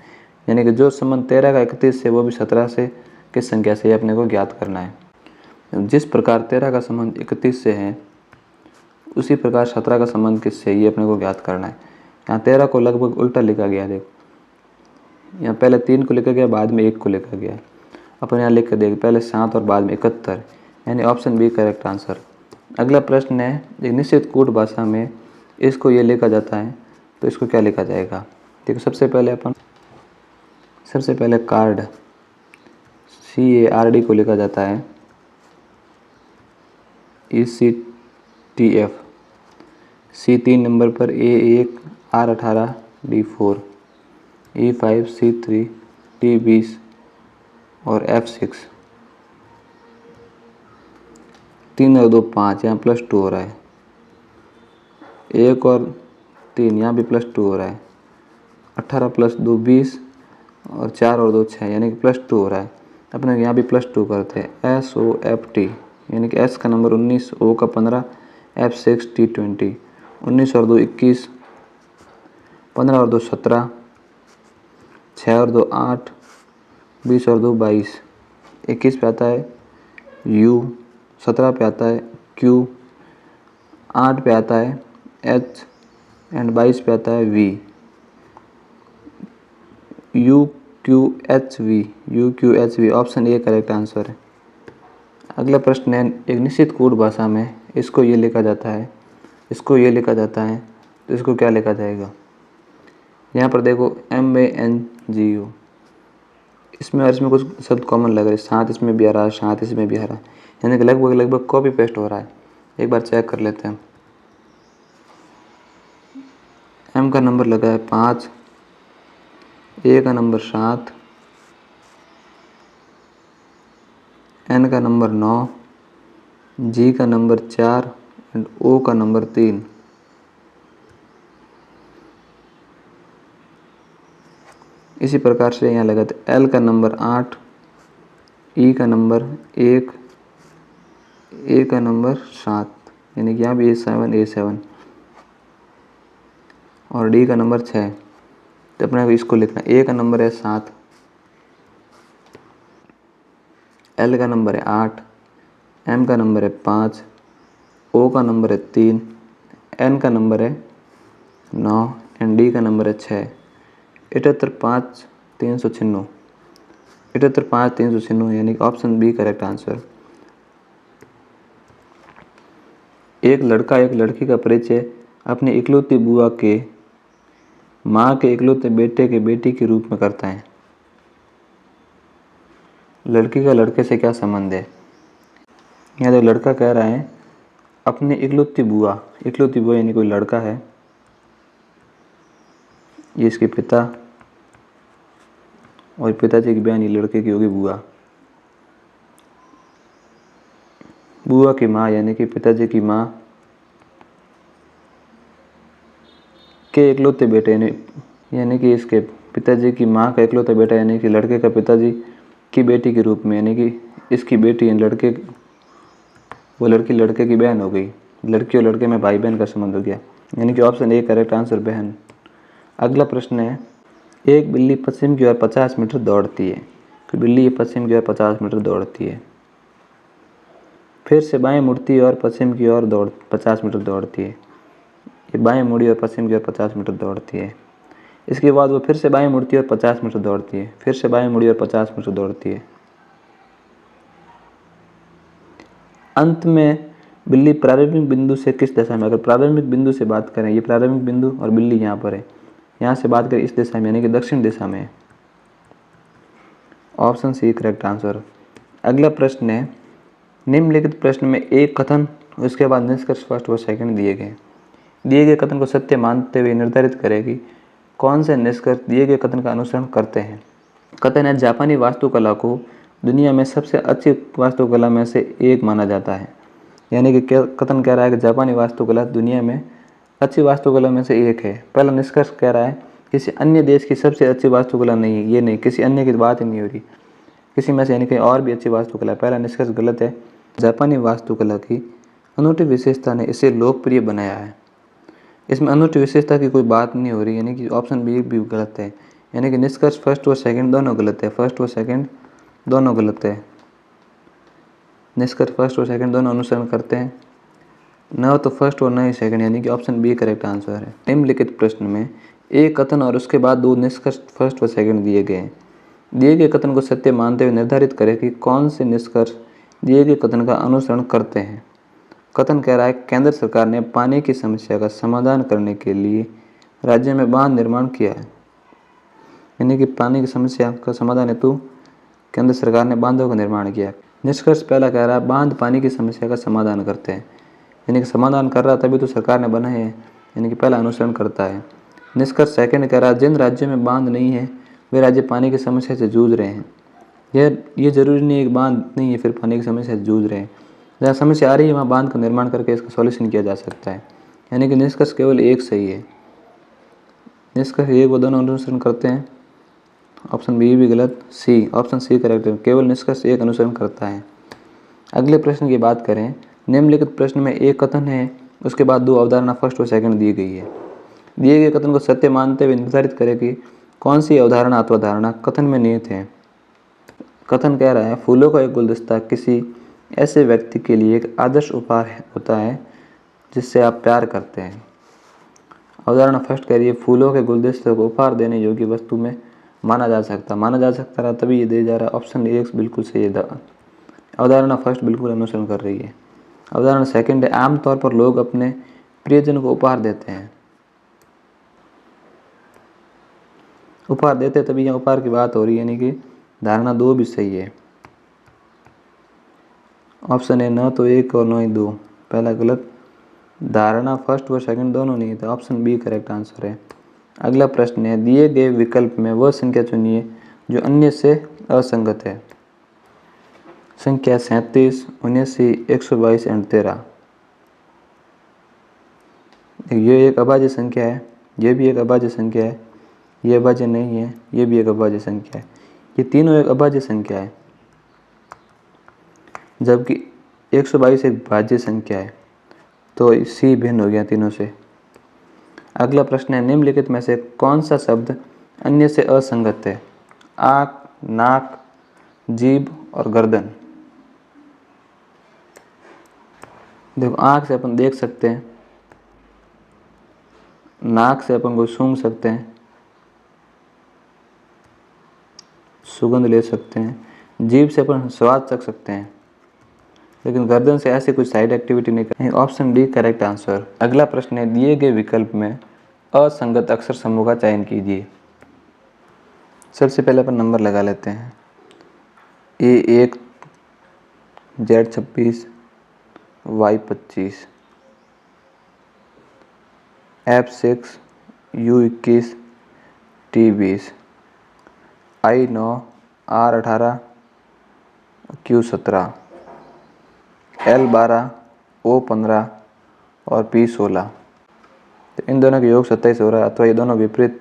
यानी कि जो संबंध 13 का 31 से वो भी 17 से किस संख्या से अपने को ज्ञात करना है। जिस प्रकार 13 का संबंध 31 से है उसी प्रकार 17 का संबंध किससे ये अपने को ज्ञात करना है। यहाँ 13 को लगभग उल्टा लिखा गया। देखो यहाँ पहले 3 को लिखा गया बाद में 1 को लिखा गया। अपन यहाँ लिख कर देख पहले 7 और बाद में 71, यानी ऑप्शन बी करेक्ट आंसर। अगला प्रश्न है एक निश्चित कूट भाषा में इसको ये लिखा जाता है तो इसको क्या लिखा जाएगा। देखो सबसे पहले कार्ड CARD को लिखा जाता है ECTF। C 3 नंबर पर A1 R18 D4 E5 C3 D20 और F6। 3 और 2 5, यहाँ +2 हो रहा है। 1 और 3 यहाँ भी +2 हो रहा है। 18 + 2 20 और 4 और 2 6, यानी कि +2 हो रहा है। अपने यहाँ भी +2 करते हैं। SOFT यानी कि S का नंबर 19, O का 15, F6 T20। 19 और 2 21, 15 और 2 17, 6 और 2 8, 20 और 2 22। 21 पे आता है U, 17 पे आता है Q, 8 पे आता है H एंड 22 पे आता है V। UQHV option A correct answer है। अगला प्रश्न है एक निश्चित कूट भाषा में इसको ये लिखा जाता है तो इसको क्या लिखा जाएगा। यहाँ पर देखो MANGU, इसमें और इसमें कुछ शब्द कॉमन लग रहे हैं। साथ इसमें भी आ रहा है, साथ इसमें भी आ रहा है, यानी कि लगभग कॉपी पेस्ट हो रहा है। एक बार चेक कर लेते हैं। M का नंबर लगा है 5, A का नंबर 7, N का नंबर 9, G का नंबर 4 एंड O का नंबर 3। इसी प्रकार से यहाँ लगा था L का नंबर 8, E का नंबर 1, A का नंबर 7, यानी कि यहाँ भी A7 और D का नंबर 6। तो अपने इसको लिखना है। A का नंबर है 7, L का नंबर है 8, M का नंबर है 5, O का नंबर है 3, N का नंबर है 9 एंड D का नंबर है 6। 78 5 396, 78 5 396, यानी कि ऑप्शन बी करेक्ट आंसर। एक लड़का एक लड़की का परिचय अपनी इकलौती बुआ के माँ के इकलौते बेटे के बेटी के रूप में करता है। लड़की का लड़के से क्या संबंध है? यहाँ जो लड़का कह रहा है अपनी इकलौती बुआ यानी कोई लड़का है, ये इसके पिता, और पिताजी की बहन ये लड़के की होगी बुआ। बुआ की माँ यानी कि पिताजी की माँ के इकलौते बेटे यानी कि इसके पिताजी की माँ का इकलौता बेटा यानी कि लड़के का पिताजी की बेटी के रूप में, यानी कि इसकी बेटी लड़के, वो लड़की लड़के की बहन हो गई। लड़की और लड़के में भाई बहन का संबंध हो गया, यानी कि ऑप्शन ए करेक्ट आंसर बहन। अगला प्रश्न है, एक बिल्ली पश्चिम की ओर 50 मीटर दौड़ती है। तो बिल्ली पश्चिम की ओर 50 मीटर दौड़ती है, फिर से बाएं मुड़ती है और पश्चिम की ओर 50 मीटर दौड़ती है। ये बाएं मुड़ी और पश्चिम की ओर 50 मीटर दौड़ती है। इसके बाद वो फिर से बाएं मुड़ती है और 50 मीटर दौड़ती है, फिर से बाएं मुड़ी और 50 मीटर दौड़ती है। अंत में बिल्ली प्रारंभिक बिंदु से किस दिशा में, अगर प्रारंभिक बिंदु से बात करें, ये प्रारंभिक बिंदु और बिल्ली यहाँ पर है, यहाँ से बात करें इस दिशा में यानी कि दक्षिण दिशा में। Option C correct answer. अगला प्रश्न है, निम्नलिखित प्रश्न में एक कथन उसके बाद निष्कर्ष फर्स्ट व सेकंड दिए गए कथन को सत्य मानते हुए निर्धारित करें कि कौन से निष्कर्ष दिए गए कथन का अनुसरण करते हैं। कथन है, जापानी वास्तुकला को दुनिया में सबसे अच्छी वास्तुकला में से एक माना जाता है। यानी कि कथन कह रहा है कि जापानी वास्तुकला दुनिया में अच्छी वास्तुकला में से एक है। पहला निष्कर्ष कह रहा है किसी अन्य देश की सबसे अच्छी वास्तुकला नहीं है, ये नहीं, किसी अन्य की बात ही नहीं हो रही, किसी में से यानी कहीं और भी अच्छी वास्तुकला है। पहला निष्कर्ष गलत है। जापानी वास्तुकला की अनूठी विशेषता ने इसे लोकप्रिय बनाया है। इसमें अनूठी विशेषता की कोई बात नहीं हो रही, यानी कि ऑप्शन बी भी गलत है। यानी कि निष्कर्ष फर्स्ट व सेकंड दोनों गलत है, फर्स्ट व सेकंड दोनों गलत है। निष्कर्ष फर्स्ट और सेकंड दोनों अनुसरण करते हैं, न तो फर्स्ट और न ही सेकंड, यानी कि ऑप्शन बी करेक्ट आंसर है। निम्नलिखित प्रश्न में एक कथन और उसके बाद दो निष्कर्ष फर्स्ट व सेकंड दिए गए हैं। दिए गए कथन को सत्य मानते हुए निर्धारित करें कि कौन से निष्कर्ष दिए गए कथन का अनुसरण करते हैं। कथन कह रहा है, केंद्र सरकार ने पानी की समस्या का समाधान करने के लिए राज्य में बांध निर्माण किया है। यानी कि पानी की समस्या का समाधान हेतु केंद्र सरकार ने बांधों का निर्माण किया। निष्कर्ष पहला कह रहा है, बांध पानी की समस्या का समाधान करते हैं, यानी कि समाधान कर रहा तभी तो सरकार ने बनाए हैं, यानी कि पहला अनुसरण करता है। निष्कर्ष सेकंड कह रहा है, जिन राज्यों में बांध नहीं है वे राज्य पानी की समस्या से जूझ रहे हैं। ये जरूरी नहीं है कि बांध नहीं है फिर पानी की समस्या से जूझ रहे हैं। जहाँ समस्या आ रही है वहाँ बांध का निर्माण करके इसका सॉल्यूशन किया जा सकता है। यानी कि निष्कर्ष केवल एक सही है। निष्कर्ष एक व दोनों अनुसरण करते हैं, ऑप्शन बी भी गलत। सी, ऑप्शन सी करेक्ट है, केवल निष्कर्ष एक अनुसरण करता है। अगले प्रश्न की बात करें, निम्नलिखित प्रश्न में एक कथन है, उसके बाद दो अवधारणा फर्स्ट और सेकंड दी गई है। दिए गए कथन को सत्य मानते हुए निर्धारित करें कि कौन सी अवधारणा अथवा धारणा कथन में निहित है। कथन कह रहा है, फूलों का एक गुलदस्ता किसी ऐसे व्यक्ति के लिए एक आदर्श उपहार होता है जिससे आप प्यार करते हैं। अवधारणा फर्स्ट कह रही है, फूलों के गुलदस्ते को उपहार देने योग्य वस्तु में माना जा सकता रहा तभी ये दे जा रहा है। ऑप्शन ए बिल्कुल सही है। अवधारणा फर्स्ट बिल्कुल अनुसरण कर रही है। अवधारणा सेकंड है, आमतौर पर लोग अपने प्रियजन को उपहार देते हैं। उपहार देते तभी यहाँ उपहार की बात हो रही है, यानी कि धारणा दो भी सही है। ऑप्शन ए न तो एक और न ही दो, पहला गलत। धारणा फर्स्ट व सेकंड दोनों नहीं थे, ऑप्शन बी करेक्ट आंसर है। अगला प्रश्न है, दिए गए विकल्प में वह संख्या चुनिए जो अन्य से असंगत है। संख्या 37, 79, 122 एंड 13। ये एक अभाज्य संख्या है, ये भी एक अभाज्य संख्या है, ये अभाज्य नहीं है, ये भी एक अभाज्य संख्या है। ये तीनों एक अभाज्य संख्या है, जबकि 122 एक भाज्य संख्या है, तो सी भिन्न हो गया तीनों से। अगला प्रश्न है, निम्नलिखित में से कौन सा शब्द अन्य से असंगत है। आँख, नाक, जीभ और गर्दन। देखो, आँख से अपन देख सकते हैं, नाक से अपन को सूंघ सकते हैं, सुगंध ले सकते हैं, जीभ से अपन स्वाद चख सकते हैं, लेकिन गर्दन से ऐसी कुछ साइड एक्टिविटी नहीं करें। Option D correct answer. अगला प्रश्न है, दिए गए विकल्प में असंगत अक्षर समूह का चयन कीजिए। सबसे पहले अपन नंबर लगा लेते हैं। A1 Z26 Y25 F6 U21 T20 I9 R18 Q17 L12 O15 और P16। तो इन दोनों का योग 27 हो रहा है, अथवा ये दोनों विपरीत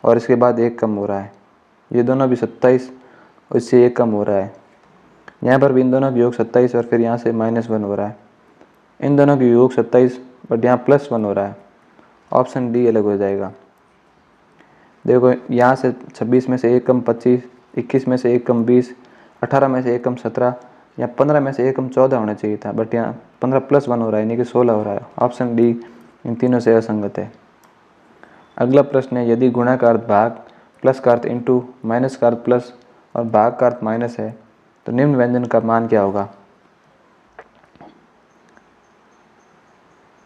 और इसके बाद एक कम हो रहा है। ये दोनों भी 27 और इससे एक कम हो रहा है। यहाँ पर भी इन दोनों का योग 27 और फिर यहाँ से -1 हो रहा है। इन दोनों का योग 27 बट यहाँ +1 हो रहा है। ऑप्शन डी अलग हो जाएगा। देखो यहाँ से 26 में से एक कम 25, 21 में से एक कम 20, 18 में से एक कम 17 या 15 में से एक कम 14 होना चाहिए था, बट यहाँ 15 +1 हो रहा है, यानी कि 16 हो रहा है। ऑप्शन डी इन तीनों से असंगत है। अगला प्रश्न है, यदि गुणा का अर्थ भाग, प्लस का अर्थ इंटू, माइनस का अर्थ प्लस और भाग का अर्थ माइनस है तो निम्न व्यंजन का मान क्या होगा।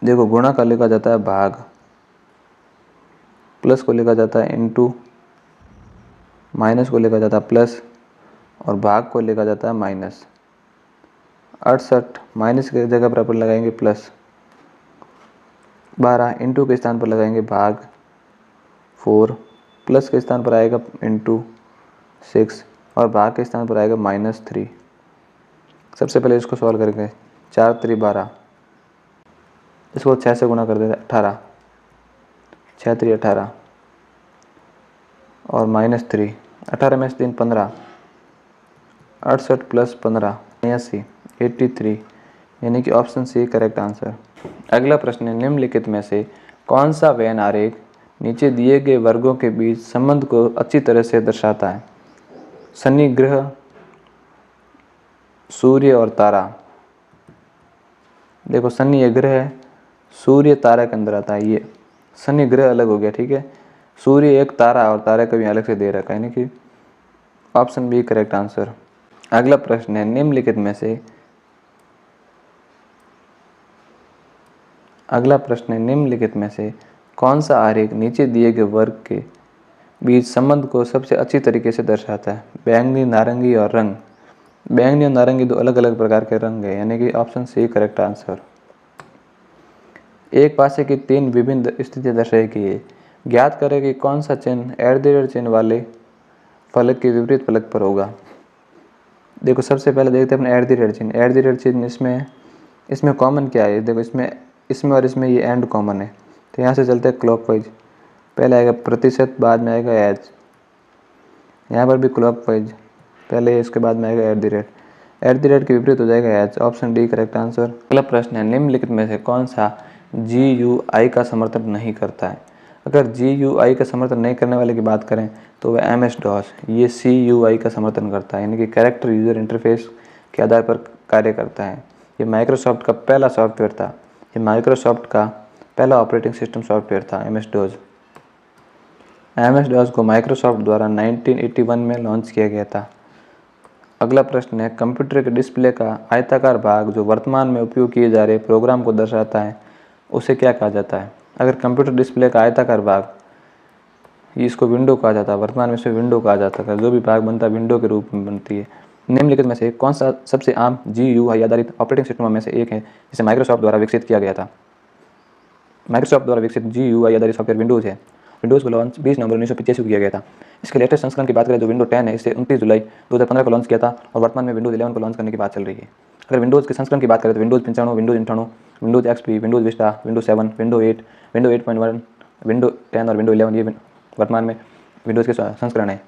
देखो गुणा का लिखा जाता है भाग, प्लस को लिखा जाता है इंटू, माइनस को लिखा जाता है प्लस और भाग को लिखा जाता है माइनस। 68 माइनस की जगह पर अपन लगाएंगे प्लस, 12 इंटू के स्थान पर लगाएंगे भाग 4, प्लस के स्थान पर आएगा इंटू 6 और भाग के स्थान पर आएगा -3। सबसे पहले इसको सॉल्व करेंगे। 4 3 12, इसको 6 से गुणा कर देते हैं 18, 6 3 18 और -3, 18 में से 3 15, 68 + 15 83, 83, यानी कि ऑप्शन सी करेक्ट आंसर। अगला प्रश्न है, निम्नलिखित में से कौन सा वेन आरेख नीचे दिए गए वर्गों के बीच संबंध को अच्छी तरह से दर्शाता है। शनि ग्रह, सूर्य और तारा। देखो शनि एक ग्रह है, सूर्य तारा के अंदर आता है। ये शनि ग्रह अलग हो गया, ठीक है। सूर्य एक तारा और तारा का भी अलग से दे रखा है, यानी कि ऑप्शन बी करेक्ट आंसर। अगला प्रश्न है, निम्नलिखित में से कौन सा आरेख नीचे दिए गए वर्ग के बीच संबंध को सबसे अच्छी तरीके से दर्शाता है। बैंगनी, नारंगी और रंग। बैंगनी और नारंगी दो अलग अलग प्रकार के रंग है, यानी कि ऑप्शन सी करेक्ट आंसर। एक पासे की 3 विभिन्न स्थितियां दर्शाई गई है। ज्ञात करें कि कौन सा चिन्ह चिन्ह वाले फलक के विपरीत फलक पर होगा। देखो सबसे पहले देखते हैं अपने चिन्ह। इसमें कॉमन क्या है। देखो इसमें और इसमें ये एंड कॉमन है, तो यहाँ से चलते हैं क्लॉकवाइज। पहले आएगा प्रतिशत, बाद में आएगा एज। यहाँ पर भी क्लॉकवाइज, पहले इसके बाद में आएगा के विपरीत हो जाएगा एज। Option D correct answer. अगला प्रश्न है, निम्नलिखित में से कौन सा GUI का समर्थन नहीं करता है। अगर GUI का समर्थन नहीं करने वाले की बात करें तो वह MS-DOS। ये CUI का समर्थन करता है, यानी कि कैरेक्टर यूजर इंटरफेस के आधार पर कार्य करता है। ये माइक्रोसॉफ्ट का पहला सॉफ्टवेयर था। ये माइक्रोसॉफ्ट का पहला ऑपरेटिंग सिस्टम सॉफ्टवेयर था MS-DOS। MS-DOS को माइक्रोसॉफ्ट द्वारा 1981 में लॉन्च किया गया था। अगला प्रश्न है, कंप्यूटर के डिस्प्ले का आयताकार भाग जो वर्तमान में उपयोग किए जा रहे प्रोग्राम को दर्शाता है, उसे क्या कहा जाता है। अगर कंप्यूटर डिस्प्ले का आयताकार भाग, इसको विंडो कहा जाता है। वर्तमान में इसे विंडो कहा जाता है। जो भी भाग बनता है विंडो के रूप में बनती है। निम्नलिखित में से कौन सा सबसे आम GUI आधारित ऑपरेटिंग सिस्टमों में से एक है जिसे माइक्रोसॉफ्ट द्वारा विकसित किया गया था। माइक्रोसॉफ्ट द्वारा विकसित GUI आधारित सॉफ्टवेयर विंडोज़ है। विंडोज़ को लॉन्च 20 नवंबर 1985 को किया गया था। इसके लेटेस्ट संस्करण की बात करें जो विंडो 10 है, इसे 29 जुलाई 2015 को लॉन्च किया था और वर्तमान में विंडोज़ 11 को लॉन्च करने की बात चल रही है। अगर विंडोज़ के संस्करण की बात करें तो Windows 95, Windows 98, Windows XP, Windows Vista, Windows 7, window 8, window 8.1, window 10 और विंडो 11 ये वर्तमान में विंडोज़ के संस्करण है।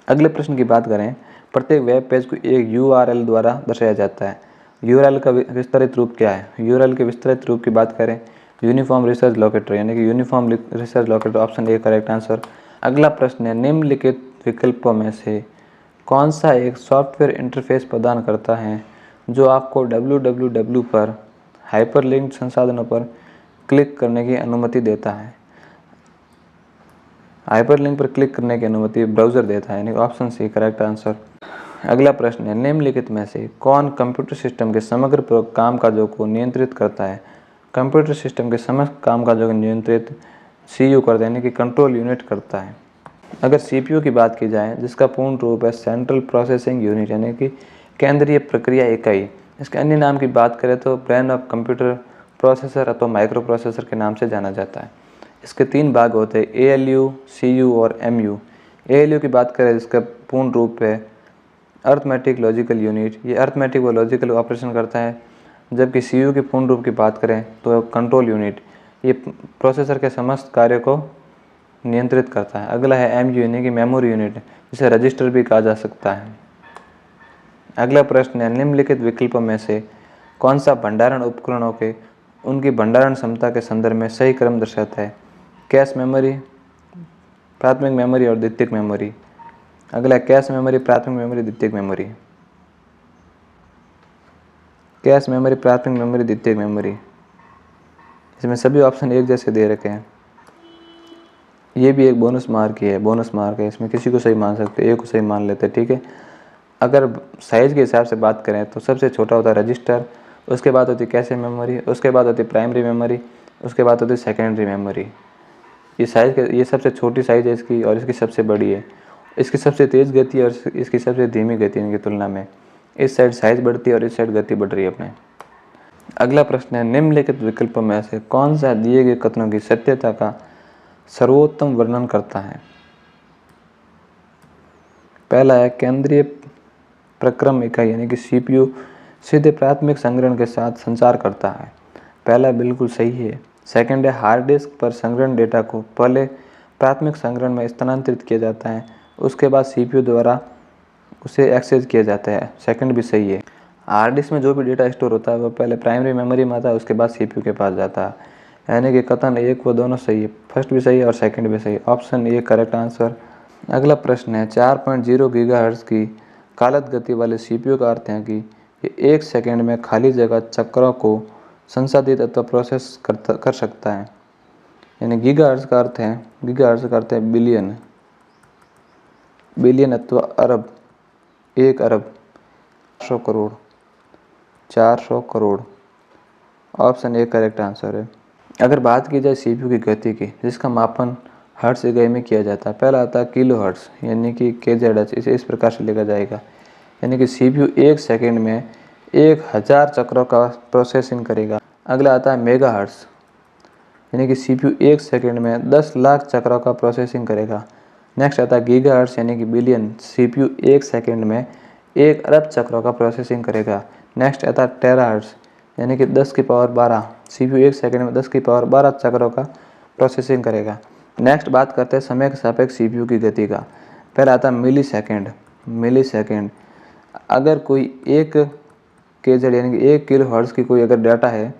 अगले प्रश्न की बात करें, प्रत्येक वेब पेज को एक URL द्वारा दर्शाया जाता है। URL का विस्तारित रूप क्या है। URL के विस्तारित रूप की बात करें, यूनिफॉर्म रिसर्च लोकेटर, यानी कि uniform research locator. Option A correct answer. अगला प्रश्न है, निम्नलिखित विकल्पों में से कौन सा एक सॉफ्टवेयर इंटरफेस प्रदान करता है जो आपको www पर हाइपरलिंक्ड संसाधनों पर क्लिक करने की अनुमति देता है। हाइपरलिंक पर क्लिक करने की अनुमति ब्राउज़र देता है, यानी ऑप्शन सी करेक्ट आंसर। अगला प्रश्न है, निम्नलिखित में से कौन कंप्यूटर सिस्टम के समग्र कामकाजों को नियंत्रित करता है। कंप्यूटर सिस्टम के समस्त कामकाजों को नियंत्रित सीयू करता है, यानी कि कंट्रोल यूनिट करता है। अगर सीपीयू की बात की जाए, जिसका पूर्ण रूप है सेंट्रल प्रोसेसिंग यूनिट, यानी कि केंद्रीय प्रक्रिया इकाई। इसके अन्य नाम की बात करें तो ब्रेन ऑफ कंप्यूटर प्रोसेसर अथवा माइक्रो प्रोसेसर के नाम से जाना जाता है। इसके 3 भाग होते हैं, एएलयू, सीयू और एमयू। एएलयू की बात करें जिसका पूर्ण रूप है अर्थमेटिक लॉजिकल यूनिट, ये अर्थमेटिक व लॉजिकल ऑपरेशन करता है। जबकि सीयू के पूर्ण रूप की बात करें तो कंट्रोल यूनिट, ये प्रोसेसर के समस्त कार्य को नियंत्रित करता है। अगला है एमयू, यानी कि मेमोरी यूनिट, जिसे रजिस्टर भी कहा जा सकता है। अगला प्रश्न है, निम्नलिखित विकल्पों में से कौन सा भंडारण उपकरणों के उनकी भंडारण क्षमता के संदर्भ में सही क्रम दर्शाता है? कैश मेमोरी, प्राथमिक मेमोरी और द्वितीयक मेमोरी। अगला कैश मेमोरी, प्राथमिक मेमोरी, द्वितीयक मेमोरी। कैश मेमोरी, प्राथमिक मेमोरी, द्वितीयक मेमोरी, इसमें सभी ऑप्शन एक जैसे दे रखे हैं। ये भी एक बोनस मार्क है, इसमें किसी को सही मान सकते, एक को सही मान लेते, ठीक है। अगर साइज़ के हिसाब से बात करें तो सबसे छोटा होता है रजिस्टर, उसके बाद होती है कैश मेमोरी, उसके बाद होती है प्राइमरी मेमोरी, उसके बाद होती है सेकेंडरी मेमोरी। ये साइज़ ये सबसे छोटी साइज़ है इसकी और इसकी सबसे बड़ी है। इसकी सबसे तेज़ गति है और इसकी सबसे धीमी गति है इनकी तुलना में। इस साइड साइज़ बढ़ती है और इस साइड गति बढ़ रही है अपने। अगला प्रश्न है, निम्नलिखित विकल्पों में से कौन सा दिए गए कथनों की सत्यता का सर्वोत्तम वर्णन करता है? पहला है, केंद्रीय प्रक्रम इकाई यानी कि सीपीयू सीधे प्राथमिक संग्रहण के साथ संचार करता है। पहला बिल्कुल सही है। सेकंड है, हार्ड डिस्क पर संग्रहण डेटा को पहले प्राथमिक संग्रहण में स्थानांतरित किया जाता है, उसके बाद सीपीयू द्वारा उसे एक्सेस किया जाता है। सेकंड भी सही है। हार्ड डिस्क में जो भी डेटा स्टोर होता है वो पहले प्राइमरी मेमोरी में आता है, उसके बाद सीपीयू के पास जाता है, यानी कि कथन एक व दोनों सही है। फर्स्ट भी सही है और सेकंड भी सही है। Option A correct answer. अगला प्रश्न है, 4.0 गीगाहर्ट्ज़ की कालत गति वाले सीपीयू का अर्थ है कि ये 1 सेकंड में खाली जगह चक्रों को संसाधित अथवा प्रोसेस कर सकता है। यानी गीगाहर्ट्ज़ का अर्थ है बिलियन, बिलियन अथवा अरब, 1 अरब, 100 crore, 400 crore. Option A correct answer है। अगर बात की जाए सीपीयू की गति की, जिसका मापन हर्ट्ज़ इकाई में किया जाता है, पहला आता है किलो हर्ट्ज़ यानी कि केजेडएच। इसे इस प्रकार से लिखा जाएगा, यानी कि सीपीयू 1 सेकंड में 1000 चक्रों का प्रोसेसिंग करेगा। अगला आता है मेगा हर्ट्ज़, यानी कि सीपीयू 1 सेकंड में 10 लाख चक्रों का प्रोसेसिंग करेगा। नेक्स्ट आता है गीगा हर्ट्ज़ यानी कि बिलियन, सीपीयू 1 सेकंड में 1 अरब चक्रों का प्रोसेसिंग करेगा। नेक्स्ट आता है टेरा हर्ट्ज़ यानी कि 10 की पावर 12, सीपीयू 1 सेकंड में 10 की पावर 12 चक्रों का प्रोसेसिंग करेगा। नेक्स्ट बात करते हैं समय के सापेक्ष सीपीयू की गति का। पहला आता है मिली सेकंड। अगर कोई 1 केजेड यानी कि 1 किलो हर्ट्ज़ की कोई अगर डाटा है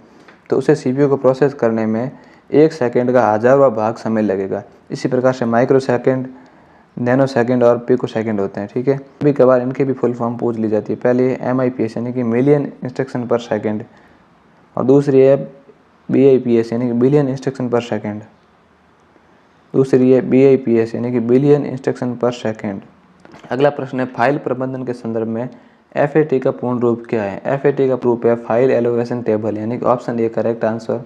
तो उसे सीपीयू को प्रोसेस करने में 1 सेकंड का 1000वां भाग समय लगेगा। इसी प्रकार से माइक्रो सेकंड, नैनो सेकंड और पिको सेकंड होते हैं, ठीक है। कभी कभार इनकी भी फुल फॉर्म पूछ ली जाती है। पहले है MIPS यानी कि मिलियन इंस्ट्रक्शन पर सेकंड, और दूसरी है BIPS यानी कि बिलियन इंस्ट्रक्शन पर सेकंड। यानी कि बिलियन इंस्ट्रक्शन पर सेकंड। अगला प्रश्न है, फाइल प्रबंधन के संदर्भ में FAT का पूर्ण रूप क्या है? FAT का रूप है फाइल एलोकेशन टेबल, यानी कि ऑप्शन ए करेक्ट आंसर।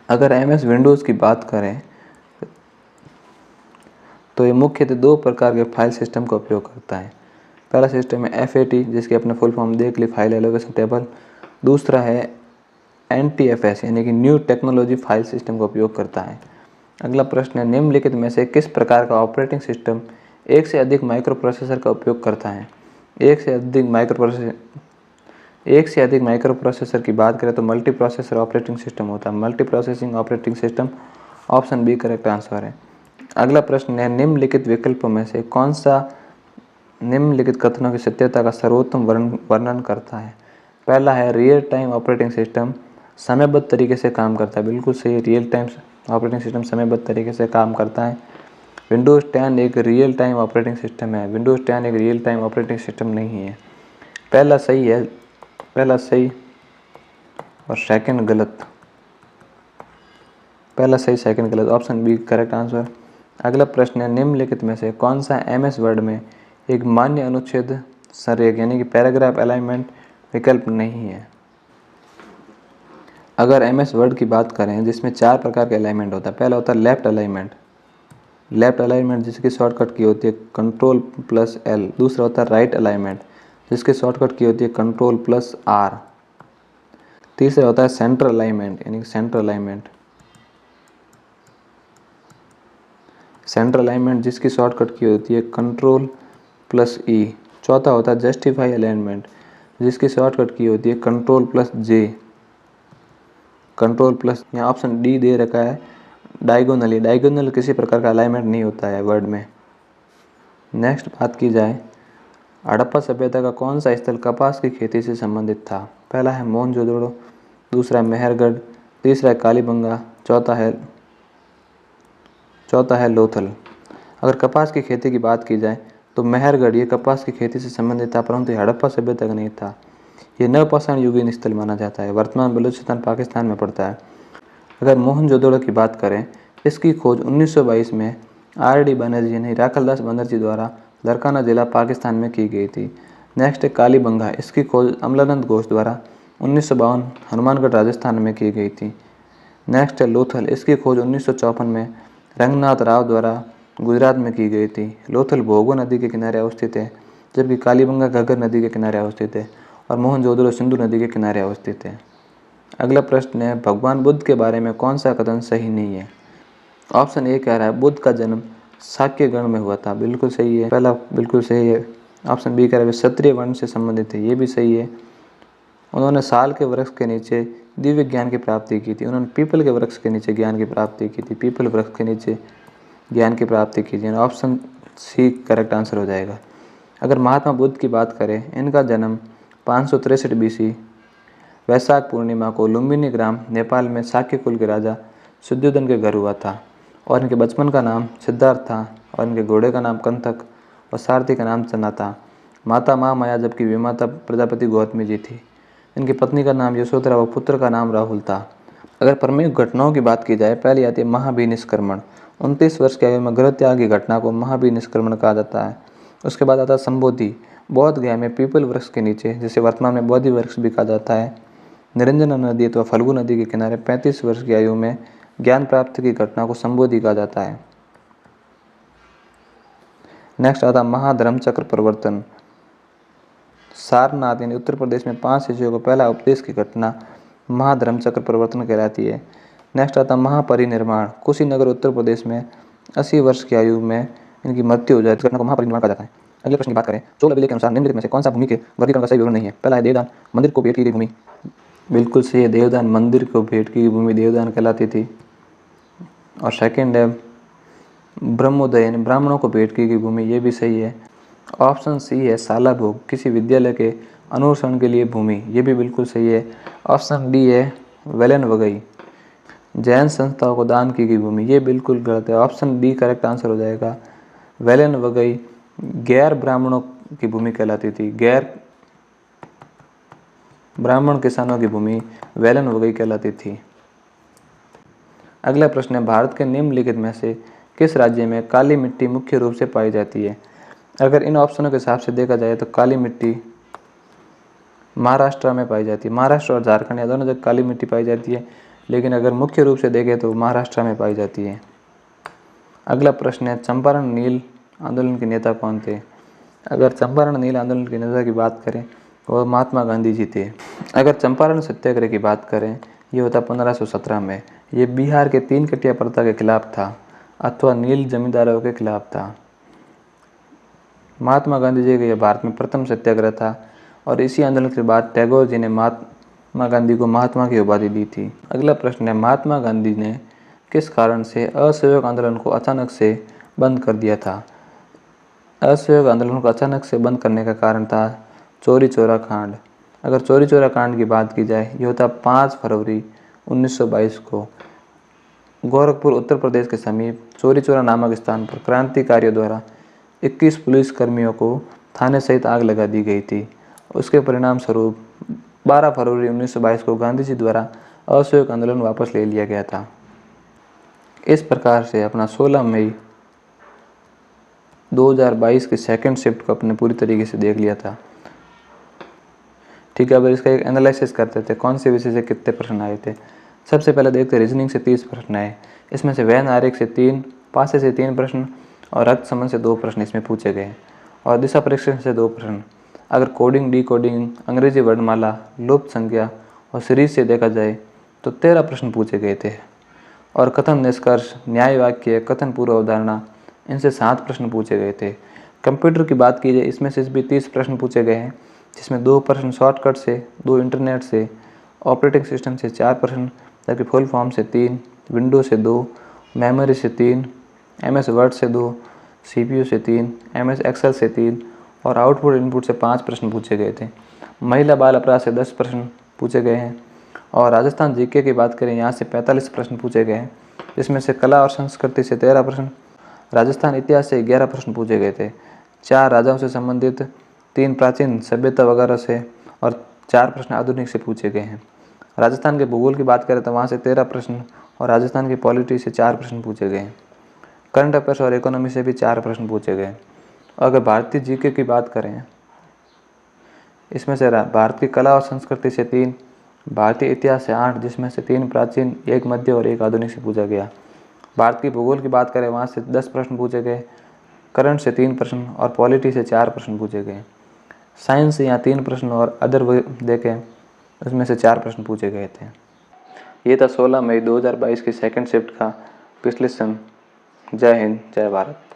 अगर MS विंडोज़ की बात करें तो ये मुख्यतः 2 प्रकार के फाइल सिस्टम का उपयोग करता है। पहला सिस्टम है FAT, जिसकी अपने फुल फॉर्म देख ली, फाइल एलोकेशन टेबल। दूसरा है NTFS यानी कि न्यू टेक्नोलॉजी फाइल सिस्टम का उपयोग करता है। अगला प्रश्न है, निम्नलिखित में से किस प्रकार का ऑपरेटिंग सिस्टम एक से अधिक माइक्रो प्रोसेसर का उपयोग करता है? एक से अधिक माइक्रो प्रोसेसर की बात करें तो मल्टी प्रोसेसर ऑपरेटिंग सिस्टम होता है, multi processing operating system. Option B correct answer है। अगला प्रश्न है, निम्नलिखित विकल्पों में से कौन सा निम्नलिखित कथनों की सत्यता का सर्वोत्तम वर्णन करता है? पहला है, रियल टाइम ऑपरेटिंग सिस्टम समयबद्ध तरीके से काम करता है। बिल्कुल सही, रियल टाइम ऑपरेटिंग सिस्टम समयबद्ध तरीके से काम करता है। विंडोज़ 10 एक रियल टाइम ऑपरेटिंग सिस्टम है। विंडोज़ 10 एक रियल टाइम ऑपरेटिंग सिस्टम नहीं है। पहला सही और सेकंड गलत। पहला सही, सेकंड गलत। Option B correct answer. अगला प्रश्न है, निम्नलिखित में से कौन सा MS वर्ड में एक मान्य अनुच्छेद संरेख यानी कि पैराग्राफ अलाइनमेंट विकल्प नहीं है? अगर MS वर्ड की बात करें जिसमें 4 प्रकार के अलाइनमेंट होता है। पहला होता है लेफ्ट अलाइनमेंट, जिसकी शॉर्टकट की होती है Ctrl+L। दूसरा होता है राइट अलाइनमेंट जिसकी शॉर्टकट की होती है Ctrl+R। तीसरा होता है सेंटर अलाइनमेंट यानी कि सेंटर अलाइनमेंट जिसकी शॉर्टकट की होती है Ctrl+E। चौथा होता है जस्टिफाई अलाइनमेंट जिसकी शॉर्टकट की होती है Ctrl+J। यहाँ ऑप्शन डी दे रखा है डायगोनल किसी प्रकार का अलाइनमेंट नहीं होता है वर्ड में। नेक्स्ट बात की जाए, हड़प्पा सभ्यता का कौन सा स्थल कपास की खेती से संबंधित था। पहला है मोहनजोदड़ो, दूसरा है मेहरगढ़, तीसरा है कालीबंगा, चौथा है लोथल। अगर कपास की खेती की बात की जाए तो मेहरगढ़ ये कपास की खेती से संबंधित था, परंतु ये हड़प्पा सभ्यता का नहीं था। ये नवपाषाण युगीन स्थल माना जाता है, वर्तमान बलूचिस्तान पाकिस्तान में पड़ता है। अगर मोहनजोदड़ो की बात करें, इसकी खोज 1922 में RD बनर्जी यानी राखलदास बनर्जी द्वारा लरकाना जिला पाकिस्तान में की गई थी। नेक्स्ट है कालीबंगा, इसकी खोज अमलानंद घोष द्वारा 1952 हनुमानगढ़ राजस्थान में की गई थी। नेक्स्ट है लोथल, इसकी खोज 1954 में रंगनाथ राव द्वारा गुजरात में की गई थी। लोथल भोगो नदी के किनारे अवस्थित है, जबकि कालीबंगा घग्गर नदी के किनारे अवस्थित है और मोहनजोदड़ो सिंधु नदी के किनारे अवस्थित है। अगला प्रश्न है, भगवान बुद्ध के बारे में कौन सा कथन सही नहीं है। ऑप्शन ए कह रहा है बुद्ध का जन्म शाक्य गण में हुआ था, बिल्कुल सही है, पहला बिल्कुल सही है। ऑप्शन बी कह रहा है क्षत्रिय वर्ण से संबंधित है, ये भी सही है। उन्होंने साल के वृक्ष के नीचे दिव्य ज्ञान की प्राप्ति की थी, उन्होंने पीपल के वृक्ष के नीचे ज्ञान की प्राप्ति की थी, पीपल वृक्ष के नीचे ज्ञान की प्राप्ति की थी। ऑप्शन सी करेक्ट आंसर हो जाएगा। अगर महात्मा बुद्ध की बात करें, इनका जन्म 563 BC वैशाख पूर्णिमा को लुम्बिनी ग्राम नेपाल में शाक्य कुल के राजा शुद्धोधन के घर हुआ था और इनके बचपन का नाम सिद्धार्थ था और इनके घोड़े का नाम कंथक और सारथी का नाम चना था। माता महामाया जबकि विमाता प्रजापति गौतमी जी थी। इनकी पत्नी का नाम यशोधरा व पुत्र का नाम राहुल था। अगर प्रमुख घटनाओं की बात की जाए, पहली आती है महाभिनिष्क्रमण। 29 वर्ष की आयु में गृह त्याग की घटना को महाभिनिष्क्रमण कहा जाता है। उसके बाद आता है संबोधि, बोध गया में पीपल वृक्ष के नीचे, जिसे वर्तमान में बोधि वृक्ष भी कहा जाता है, निरंजना नदी अथवा फल्गु नदी के किनारे 35 वर्ष की आयु में ज्ञान प्राप्ति की घटना को संबोधि कहा जाता है। नेक्स्ट आता महाधर्म चक्र प्रवर्तन। सारनाथ यानी उत्तर प्रदेश में 5 शिष्यों को पहला उपदेश की घटना महाधर्म चक्र प्रवर्तन कहलाती है। नेक्स्ट आता महापरिनिर्वाण। कुशीनगर उत्तर प्रदेश में 80 वर्ष की आयु में इनकी मृत्यु हो जाए, इस घटना को महापरिनिर्वाण कहा जाता है। अगले प्रश्न की बात करें, चोल अभिलेख के अनुसार निम्नलिखित में से कौन सा भूमि के वर्गीकरण का सही विवरण नहीं है। पहला है देवदान, मंदिर को भेंट की गई भूमि, बिल्कुल सही है, देवदान मंदिर को भेंट की भूमि देवदान कहलाती थी। और सेकंड है ब्रह्मोदय यानी ब्राह्मणों को भेंट की गई भूमि, ये भी सही है। ऑप्शन सी है साला भोग, किसी विद्यालय के अनुसरण के लिए भूमि, ये भी बिल्कुल सही है। ऑप्शन डी है वेलन वगई, जैन संस्थाओं को दान की गई भूमि, ये बिल्कुल गलत है। ऑप्शन डी करेक्ट आंसर हो जाएगा। वेलन वगई गैर ब्राह्मणों की भूमि कहलाती थी, गैर ब्राह्मण किसानों की भूमि वेलन वगई कहलाती थी। अगला प्रश्न है, भारत के निम्नलिखित में से किस राज्य में काली मिट्टी मुख्य रूप से पाई जाती है। अगर इन ऑप्शनों के हिसाब से देखा जाए तो काली मिट्टी महाराष्ट्र में पाई जाती है, महाराष्ट्र और झारखंड या दोनों जगह काली मिट्टी पाई जाती है, लेकिन अगर मुख्य रूप से देखें तो महाराष्ट्र में पाई जाती है। अगला प्रश्न है, चंपारण नील आंदोलन के नेता कौन थे। अगर चंपारण नील आंदोलन के नेता की बात करें तो महात्मा गांधी जी थे। अगर चंपारण सत्याग्रह की बात करें, ये होता 1517 में, ये बिहार के 3 कटिया प्रथा के खिलाफ था अथवा नील जमींदारों के खिलाफ था। महात्मा गांधी जी का यह भारत में प्रथम सत्याग्रह था और इसी आंदोलन के बाद टैगोर जी ने महात्मा गांधी को महात्मा की उपाधि दी थी। अगला प्रश्न है, महात्मा गांधी ने किस कारण से असहयोग आंदोलन को अचानक से बंद कर दिया था। असहयोग आंदोलन को अचानक से बंद करने का कारण था चौरी चौरा कांड। अगर चौरी चौरा कांड की बात की जाए, ये होता 5 फरवरी 1922 को गोरखपुर उत्तर प्रदेश के समीप चौरी चौरा नामक स्थान पर क्रांतिकारियों द्वारा 21 पुलिस कर्मियों को थाने सहित आग लगा दी गई थी। उसके परिणाम स्वरूप 12 फरवरी 1922 को गांधी जी द्वारा असहयोग आंदोलन वापस ले लिया गया था। इस प्रकार से अपना 16 मई 2022 की सेकंड शिफ्ट को अपने पूरी तरीके से देख लिया था। ठीक है, अब इसका एक एनालिसिस करते थे कौन से विषय से कितने प्रश्न आए थे। सबसे पहले देखते रीजनिंग से 30 प्रश्न आए। इसमें से वैन आरेख से 3, पासे से 3 प्रश्न और रक्त संबंध से 2 प्रश्न इसमें पूछे गए और दिशा परीक्षण से 2 प्रश्न। अगर कोडिंग, डिकोडिंग, अंग्रेजी वर्णमाला, लुप्त संज्ञा और सीरीज से देखा जाए तो 13 प्रश्न पूछे गए थे। और कथन निष्कर्ष, न्याय वाक्य, कथन पूर्व अवधारणा, इनसे 7 प्रश्न पूछे गए थे। कंप्यूटर की बात की जाए, इसमें से भी 30 प्रश्न पूछे गए हैं, जिसमें 2 प्रश्न शॉर्टकट से, 2 इंटरनेट से, ऑपरेटिंग सिस्टम से 4 प्रश्न, जबकि फुल फॉर्म से 3, विंडो से 2, मेमोरी से 3, MS वर्ड से 2, CPU से 3, MS एक्सेल से 3 और आउटपुट इनपुट से 5 प्रश्न पूछे गए थे। महिला बाल अपराध से 10 प्रश्न पूछे गए हैं। और राजस्थान जीके की बात करें, यहाँ से 45 प्रश्न पूछे गए हैं, जिसमें से कला और संस्कृति से 13 प्रश्न, राजस्थान इतिहास से 11 प्रश्न पूछे गए थे, 4 राजाओं से संबंधित, 3 प्राचीन सभ्यता वगैरह से और 4 प्रश्न आधुनिक से पूछे गए हैं। राजस्थान के भूगोल की बात करें तो वहाँ से 13 प्रश्न और राजस्थान की पॉलिटी से 4 प्रश्न पूछे गए हैं। करंट अफेयर्स और इकोनॉमी से भी 4 प्रश्न पूछे गए। अगर भारतीय जीके की बात करें, इसमें से भारत की कला और संस्कृति से 3, भारतीय इतिहास से 8, जिसमें से 3 प्राचीन, 1 मध्य और 1 आधुनिक से पूछा गया। भारत की भूगोल की बात करें, वहाँ से 10 प्रश्न पूछे गए, करंट से 3 प्रश्न और पॉलिटी से 4 प्रश्न पूछे गए। साइंस से यहाँ 3 प्रश्न और अदर देखें उसमें से 4 प्रश्न पूछे गए थे। ये था 16 मई 2022 की सेकंड शिफ्ट का विश्लेषण। जय हिंद, जय भारत।